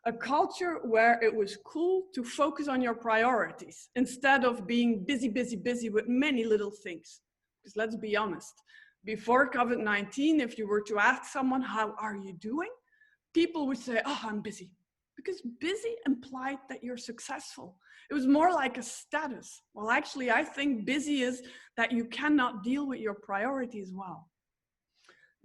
A culture where it was cool to focus on your priorities instead of being busy, busy, busy with many little things. Because let's be honest, before COVID-19, if you were to ask someone, how are you doing? People would say, oh, I'm busy. Because busy implied that you're successful. It was more like a status. Well, actually, I think busy is that you cannot deal with your priorities well.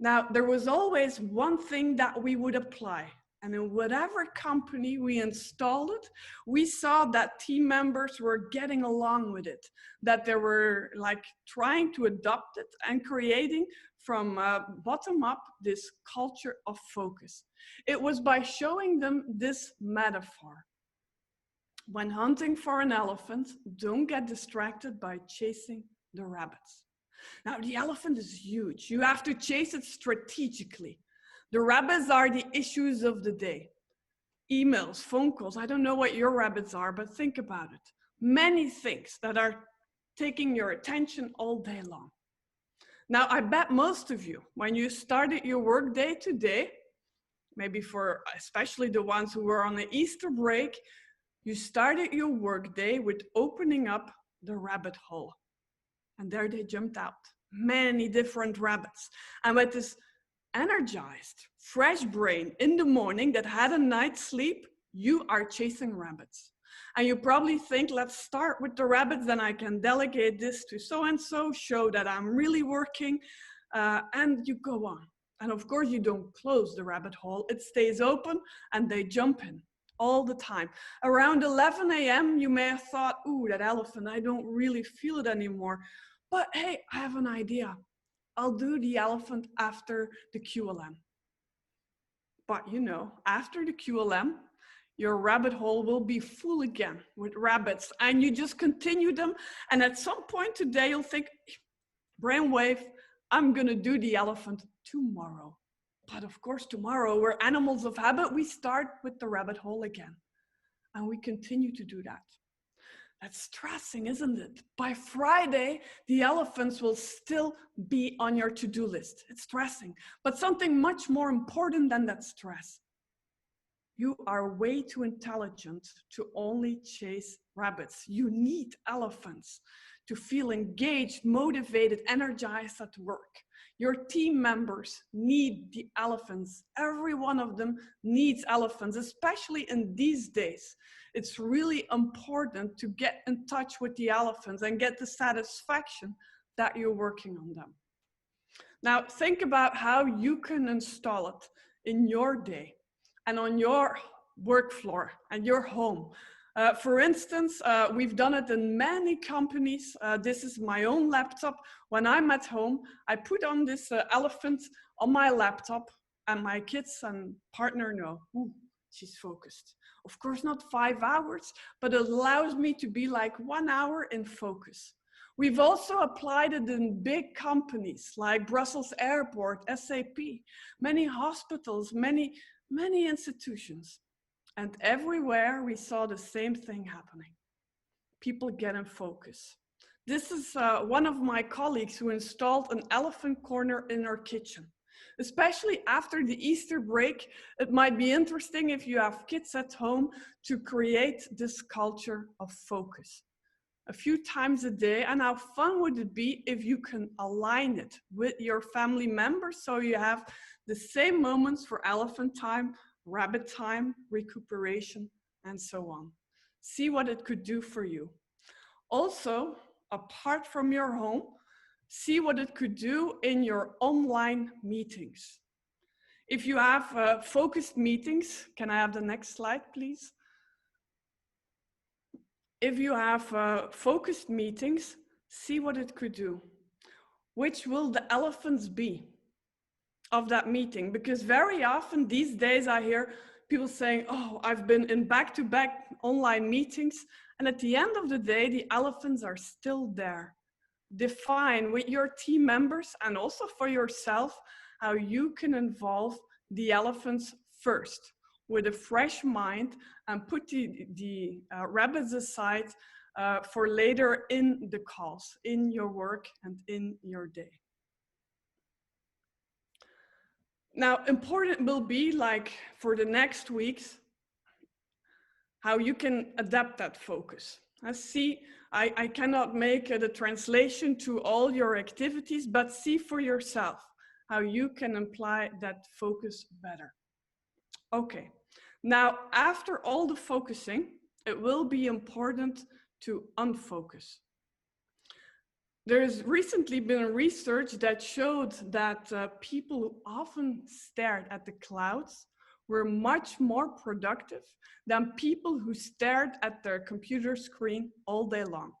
Now, there was always one thing that we would apply. And in whatever company we installed it, we saw that team members were getting along with it, that they were like trying to adopt it and creating from bottom up this culture of focus. It was by showing them this metaphor. When hunting for an elephant, don't get distracted by chasing the rabbits. Now, the elephant is huge. You have to chase it strategically. The rabbits are the issues of the day. Emails, phone calls, I don't know what your rabbits are, but think about it. Many things that are taking your attention all day long. Now, I bet most of you, when you started your work day today, maybe for especially the ones who were on the Easter break, you started your work day with opening up the rabbit hole. And there they jumped out, many different rabbits. And with this energized, fresh brain in the morning that had a night's sleep, you are chasing rabbits. And you probably think, let's start with the rabbits, then I can delegate this to so-and-so, show that I'm really working, and you go on. And of course, you don't close the rabbit hole. It stays open and they jump in all the time. Around 11 a.m., you may have thought, ooh, that elephant, I don't really feel it anymore. But hey, I have an idea. I'll do the elephant after the QLM. But you know, after the QLM, your rabbit hole will be full again with rabbits, and you just continue them. And at some point today, you'll think, brainwave, I'm gonna do the elephant tomorrow. But of course, tomorrow, we're animals of habit. We start with the rabbit hole again, and we continue to do that. That's stressing, isn't it? By Friday, the elephants will still be on your to-do list. It's stressing, but something much more important than that stress. You are way too intelligent to only chase rabbits. You need elephants to feel engaged, motivated, energized at work. Your team members need the elephants. Every one of them needs elephants, especially in these days. It's really important to get in touch with the elephants and get the satisfaction that you're working on them. Now, think about how you can install it in your day and on your work floor and your home. For instance, we've done it in many companies. This is my own laptop. When I'm at home, I put on this elephant on my laptop, and my kids and partner know, ooh, she's focused. Of course, not 5 hours, but it allows me to be like 1 hour in focus. We've also applied it in big companies like Brussels Airport, SAP, many hospitals, many institutions. And everywhere we saw the same thing happening. People get in focus. This is one of my colleagues who installed an elephant corner in her kitchen. Especially after the Easter break, it might be interesting if you have kids at home to create this culture of focus. A few times a day, and how fun would it be if you can align it with your family members so you have the same moments for elephant time, rabbit time, recuperation, and so on. See what it could do for you. Also, apart from your home, see what it could do in your online meetings. If you have focused meetings, can I have the next slide, please? If you have focused meetings, see what it could do. Which will the elephants be of that meeting? Because very often these days I hear, people saying, oh, I've been in back-to-back online meetings, and at the end of the day, the elephants are still there. Define with your team members and also for yourself how you can involve the elephants first with a fresh mind, and put the rabbits aside for later in the calls, in your work and in your day. Now, important will be, like, for the next weeks, how you can adapt that focus. See, I cannot make the translation to all your activities, but see for yourself how you can apply that focus better. Okay, now after all the focusing, it will be important to unfocus. There's recently been research that showed that people who often stared at the clouds were much more productive than people who stared at their computer screen all day long.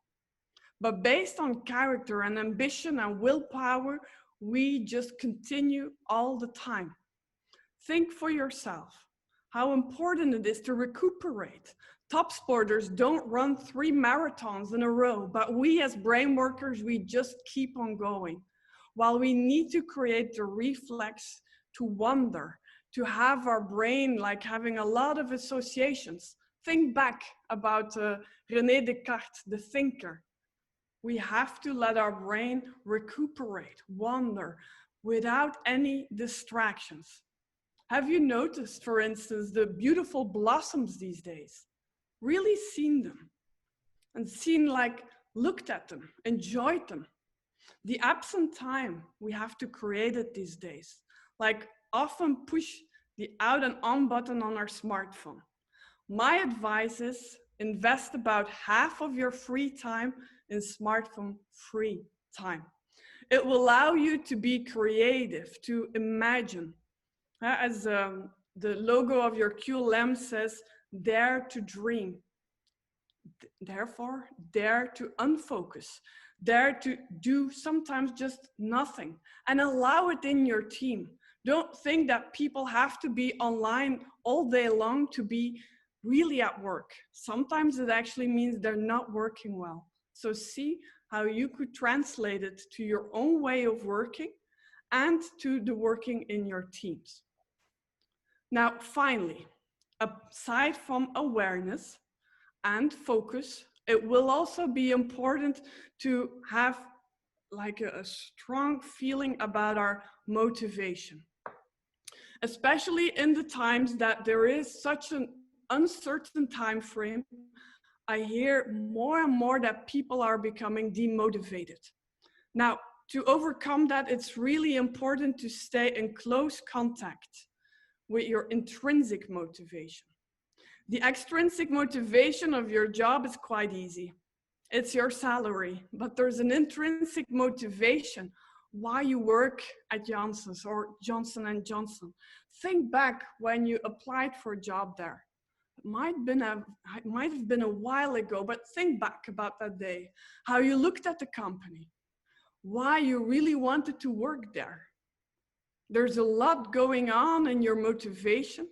But based on character and ambition and willpower, we just continue all the time. Think for yourself how important it is to recuperate. Top sporters don't run 3 marathons in a row, but we as brain workers, we just keep on going. While we need to create the reflex to wonder, to have our brain like having a lot of associations. Think back about René Descartes, the thinker. We have to let our brain recuperate, wander, without any distractions. Have you noticed, for instance, the beautiful blossoms these days? Really seen them and looked at them, enjoyed them. The absent time we have to create it these days, like often push the out and on button on our smartphone. My advice is invest about half of your free time in smartphone free time. It will allow you to be creative, to imagine. As the logo of your QLM says, dare to dream. Therefore, dare to unfocus. Dare to do sometimes just nothing and allow it in your team. Don't think that people have to be online all day long to be really at work. Sometimes it actually means they're not working well. So see how you could translate it to your own way of working and to the working in your teams. Now, finally, aside from awareness and focus, it will also be important to have like a strong feeling about our motivation. Especially in the times that there is such an uncertain time frame, I hear more and more that people are becoming demotivated. Now, to overcome that, it's really important to stay in close contact with your intrinsic motivation. The extrinsic motivation of your job is quite easy. It's your salary, but there's an intrinsic motivation why you work at Johnson's or Johnson & Johnson. Think back when you applied for a job there. It might have been a while ago, but think back about that day, how you looked at the company, why you really wanted to work there. There's a lot going on in your motivation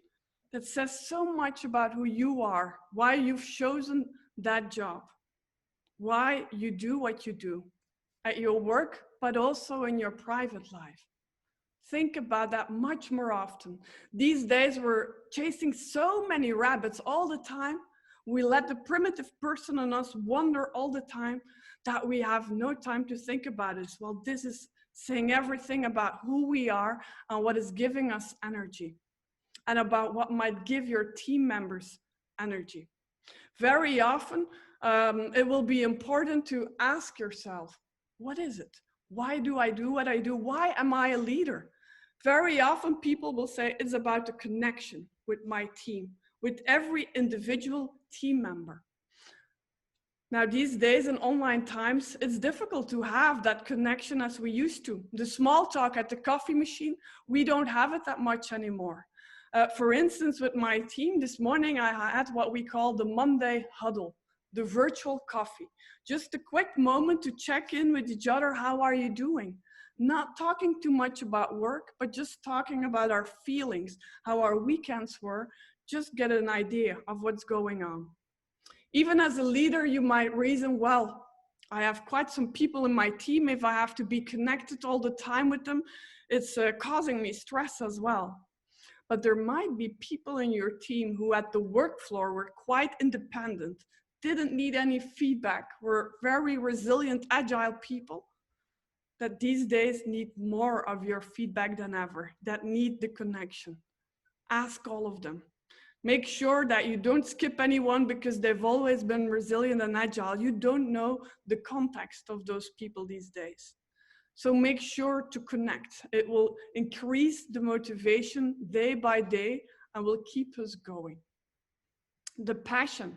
that says so much about who you are, why you've chosen that job, why you do what you do at your work, but also in your private life. Think about that much more often. These days, we're chasing so many rabbits all the time. We let the primitive person in us wander all the time that we have no time to think about it. Well, this is saying everything about who we are and what is giving us energy, and about what might give your team members energy. Very often, it will be important to ask yourself, what is it? Why do I do what I do? Why am I a leader? Very often people will say it's about the connection with my team, with every individual team member. Now, these days in online times, it's difficult to have that connection as we used to. The small talk at the coffee machine, we don't have it that much anymore. For instance, with my team this morning, I had what we call the Monday huddle, the virtual coffee. Just a quick moment to check in with each other. How are you doing? Not talking too much about work, but just talking about our feelings, how our weekends were, just get an idea of what's going on. Even as a leader, you might reason, well, I have quite some people in my team. If I have to be connected all the time with them, it's causing me stress as well. But there might be people in your team who at the work floor were quite independent, didn't need any feedback, were very resilient, agile people that these days need more of your feedback than ever, that need the connection. Ask all of them. Make sure that you don't skip anyone because they've always been resilient and agile. You don't know the context of those people these days. So make sure to connect. It will increase the motivation day by day and will keep us going. The passion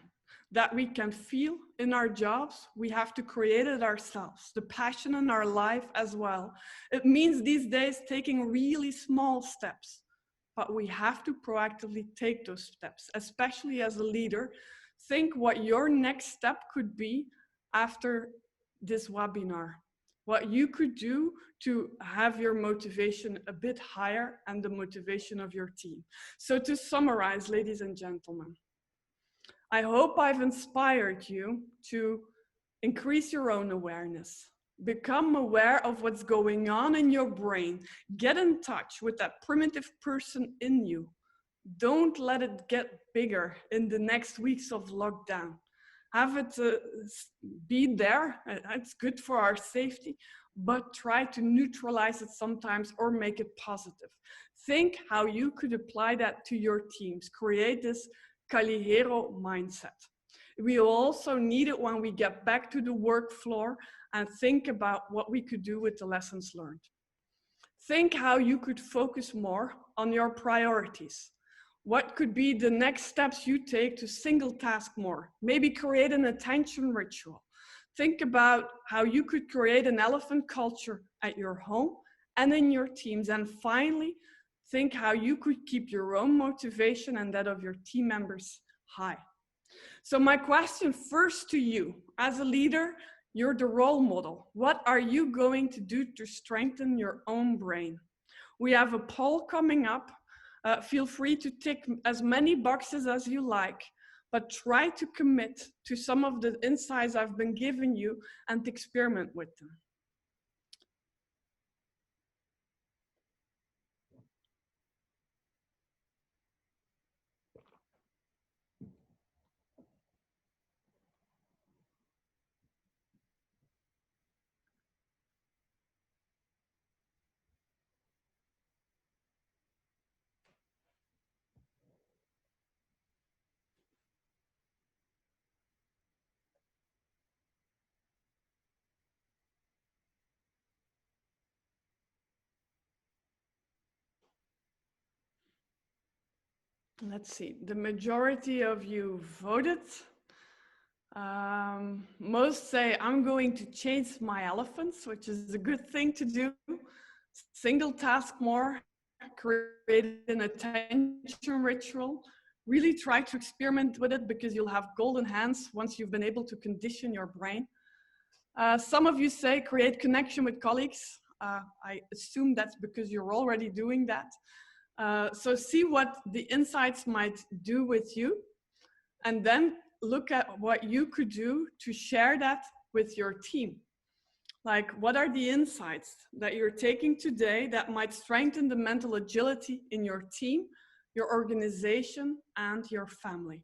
that we can feel in our jobs, we have to create it ourselves. The passion in our life as well. It means these days taking really small steps. But we have to proactively take those steps, especially as a leader. Think what your next step could be after this webinar, what you could do to have your motivation a bit higher and the motivation of your team. So to summarize, ladies and gentlemen, I hope I've inspired you to increase your own awareness. Become aware of what's going on in your brain. Get in touch with that primitive person in you. Don't let it get bigger in the next weeks of lockdown. Have it be there. It's good for our safety, but try to neutralize it sometimes or make it positive. Think how you could apply that to your teams. Create this Calihero mindset. We also need it when we get back to the work floor and think about what we could do with the lessons learned. Think how you could focus more on your priorities. What could be the next steps you take to single task more? Maybe create an attention ritual. Think about how you could create an elephant culture at your home and in your teams. And finally, think how you could keep your own motivation and that of your team members high. So my question first to you, as a leader, you're the role model. What are you going to do to strengthen your own brain? We have a poll coming up. Feel free to tick as many boxes as you like, but try to commit to some of the insights I've been giving you and experiment with them. Let's see, the majority of you voted. Most say I'm going to chase my elephants, which is a good thing to do. Single task more, create an attention ritual. Really try to experiment with it because you'll have golden hands once you've been able to condition your brain. Some of you say create connection with colleagues. I assume that's because you're already doing that. So see what the insights might do with you, and then look at what you could do to share that with your team. Like, what are the insights that you're taking today that might strengthen the mental agility in your team, your organization, and your family?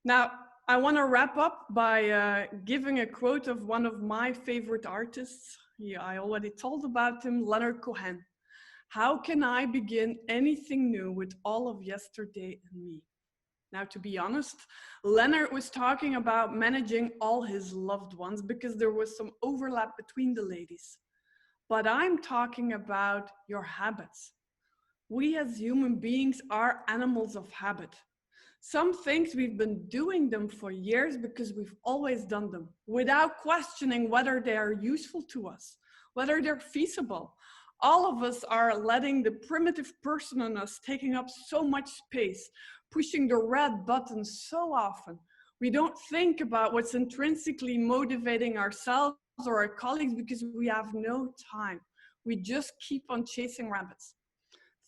Now, I want to wrap up by giving a quote of one of my favorite artists. I already told about him, Leonard Cohen. How can I begin anything new with all of yesterday in me? Now, to be honest, Leonard was talking about managing all his loved ones because there was some overlap between the ladies. But I'm talking about your habits. We as human beings are animals of habit. Some things we've been doing them for years because we've always done them without questioning whether they are useful to us, whether they're feasible. All of us are letting the primitive person in us taking up so much space, pushing the red button so often. We don't think about what's intrinsically motivating ourselves or our colleagues because we have no time. We just keep on chasing rabbits.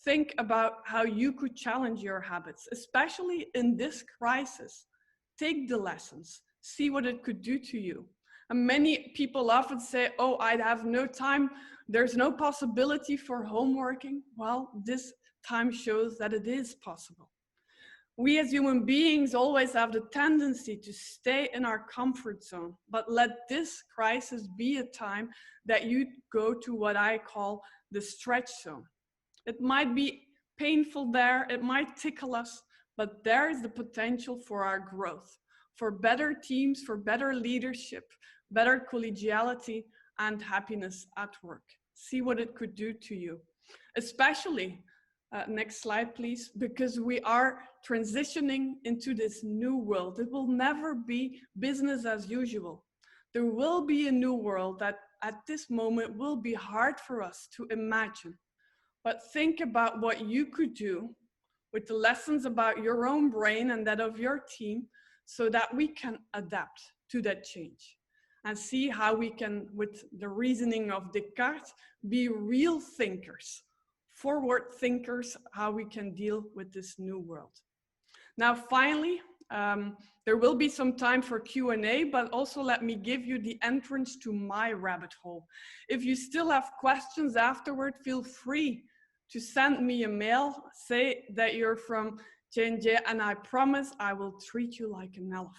think about how you could challenge your habits, especially in this crisis. Take the lessons, see what it could do to you. And many people often say, oh, I have no time. There's no possibility for homeworking. Well, this time shows that it is possible. We as human beings always have the tendency to stay in our comfort zone, but let this crisis be a time that you go to what I call the stretch zone. It might be painful there, it might tickle us, but there is the potential for our growth, for better teams, for better leadership, better collegiality, and happiness at work. See what it could do to you. Especially, next slide please, because we are transitioning into this new world. It will never be business as usual. There will be a new world that at this moment will be hard for us to imagine. But think about what you could do with the lessons about your own brain and that of your team so that we can adapt to that change and see how we can, with the reasoning of Descartes, be real thinkers, forward thinkers, how we can deal with this new world. Now, finally, there will be some time for Q&A, but also let me give you the entrance to my rabbit hole. If you still have questions afterward, feel free to send me a mail, say that you're from J&J, and I promise I will treat you like an elephant.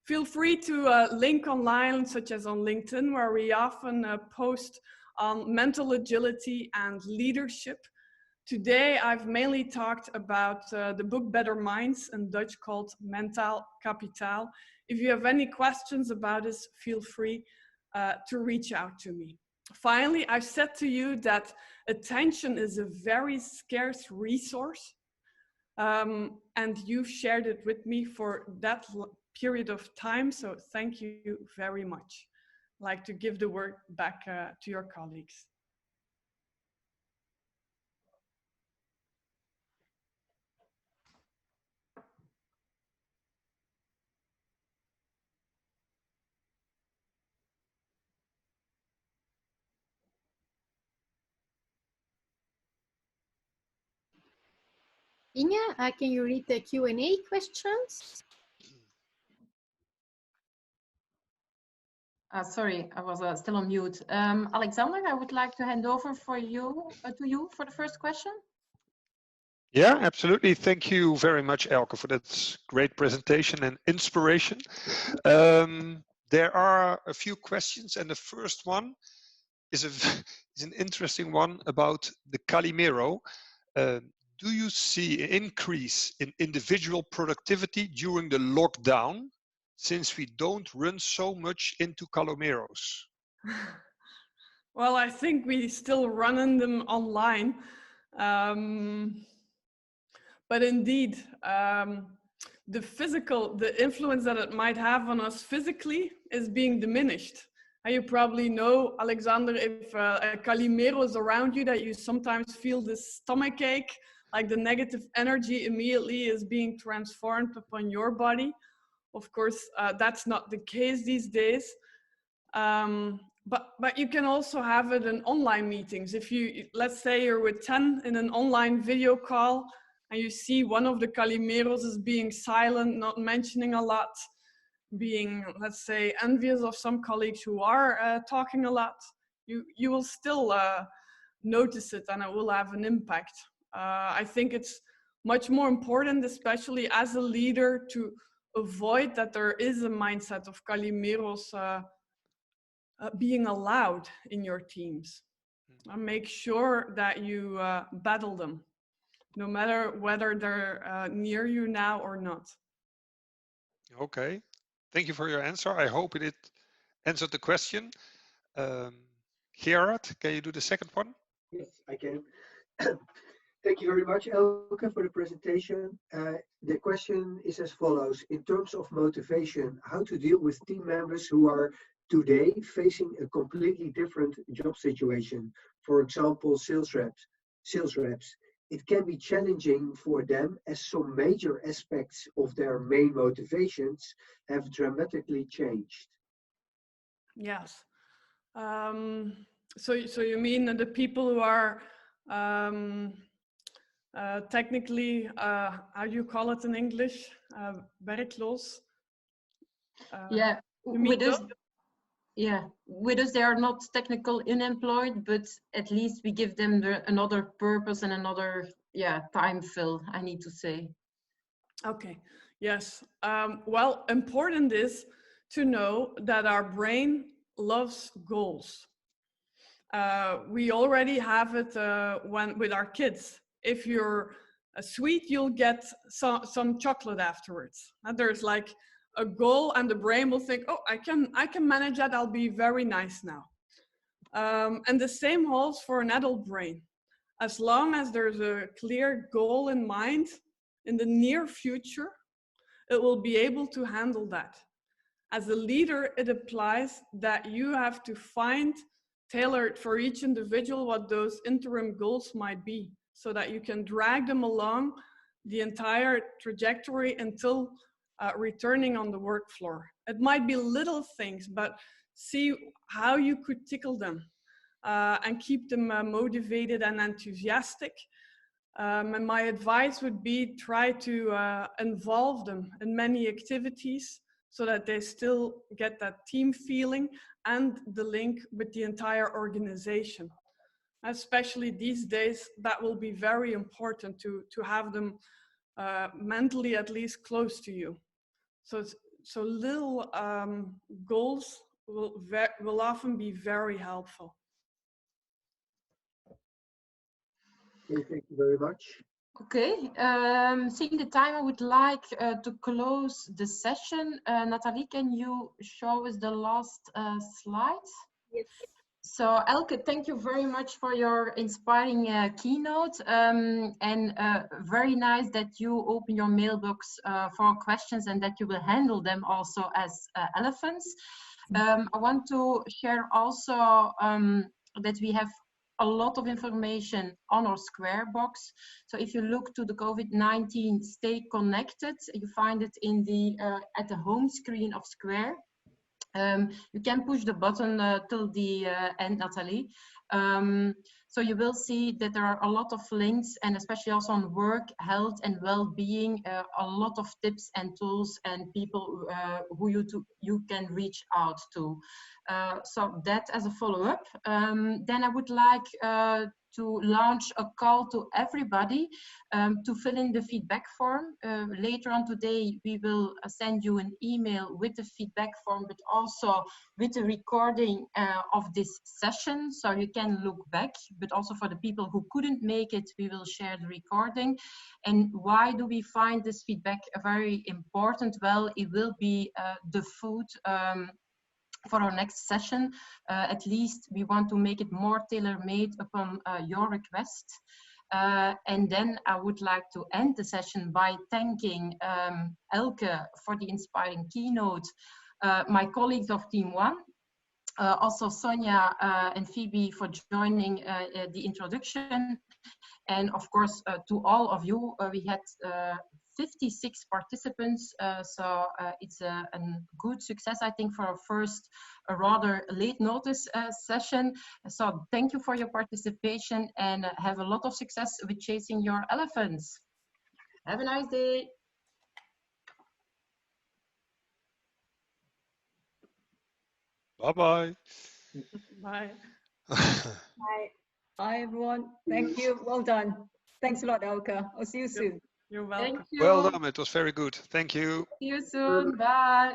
Feel free to link online, such as on LinkedIn, where we often post on mental agility and leadership. Today, I've mainly talked about the book Better Minds, in Dutch called Mentaal Kapitaal. If you have any questions about this, feel free to reach out to me. Finally, I've said to you that attention is a very scarce resource, and you've shared it with me for that period of time, so thank you very much. I'd like to give the word back to your colleagues. Inge, can you read the Q&A questions? Sorry, I was still on mute. Alexander, I would like to hand over to you for the first question. Yeah, absolutely. Thank you very much, Elke, for that great presentation and inspiration. There are a few questions, and the first one is an interesting one about the Calimero. Do you see an increase in individual productivity during the lockdown, since we don't run so much into Calimeros? Well, I think we still run them online. But indeed, the influence that it might have on us physically is being diminished. And you probably know, Alexander, if a Calimero is around you, that you sometimes feel this stomach ache, like the negative energy immediately is being transformed upon your body. Of course, that's not the case these days. But you can also have it in online meetings. If let's say you're with 10 in an online video call, and you see one of the Calimeros is being silent, not mentioning a lot, being, let's say, envious of some colleagues who are talking a lot, you will still notice it, and it will have an impact. I think it's much more important, especially as a leader, to avoid that there is a mindset of Calimeros being allowed in your teams. Make sure that you battle them, no matter whether they're near you now or not. Okay, thank you for your answer. I hope it answered the question. Gerard, can you do the second one? Yes, I can. Thank you very much, Elke, for the presentation. The question is as follows. In terms of motivation, how to deal with team members who are today facing a completely different job situation? For example, sales reps. It can be challenging for them as some major aspects of their main motivations have dramatically changed. Yes. So you mean the people who are technically, how do you call it in English? Werkloos. Yeah, you meet with us, those? yeah, with us they are not technical unemployed, but at least we give them another purpose and another, yeah, time fill, I need to say. Okay, yes. Well, important is to know that our brain loves goals. We already have it with our kids. If you're sweet, you'll get some chocolate afterwards. And there's like a goal, and the brain will think, oh, I can manage that. I'll be very nice now. And the same holds for an adult brain. As long as there's a clear goal in mind, in the near future, it will be able to handle that. As a leader, it applies that you have to find tailored for each individual what those interim goals might be, so that you can drag them along the entire trajectory until returning on the work floor. It might be little things, but see how you could tickle them and keep them motivated and enthusiastic. And my advice would be try to involve them in many activities so that they still get that team feeling and the link with the entire organization. Especially these days, that will be very important to have them mentally at least close to you. So little goals will often be very helpful. Okay, thank you very much. Okay, seeing the time, I would like to close the session. Nathalie, can you show us the last slide? Yes. So Elke, thank you very much for your inspiring keynote, and very nice that you open your mailbox for questions and that you will handle them also as elephants. I want to share also that we have a lot of information on our Square box. So if you look to the COVID-19 Stay Connected, you find it in the at the home screen of Square. You can push the button till the end, Nathalie. So you will see that there are a lot of links, and especially also on work, health and well-being, a lot of tips and tools and people who you can reach out to. So that as a follow-up. Then I would like to launch a call to everybody to fill in the feedback form. Later on today, we will send you an email with the feedback form, but also with the recording of this session, so you can look back. But also for the people who couldn't make it, we will share the recording. And why do we find this feedback very important? Well, it will be the food for our next session. At least we want to make it more tailor-made upon your request. And then I would like to end the session by thanking Elke for the inspiring keynote, my colleagues of Team One, also Sonia and Phoebe for joining the introduction, and of course to all of you. We had 56 participants, so it's a good success, I think, for our first rather late notice session. So thank you for your participation, and have a lot of success with chasing your elephants. Have a nice day. Bye-bye. Bye. Bye. Bye, everyone. Thank you. Well done. Thanks a lot, Elke. I'll see you soon. You're welcome. Thank you. Well done, it was very good. Thank you. See you soon. Bye.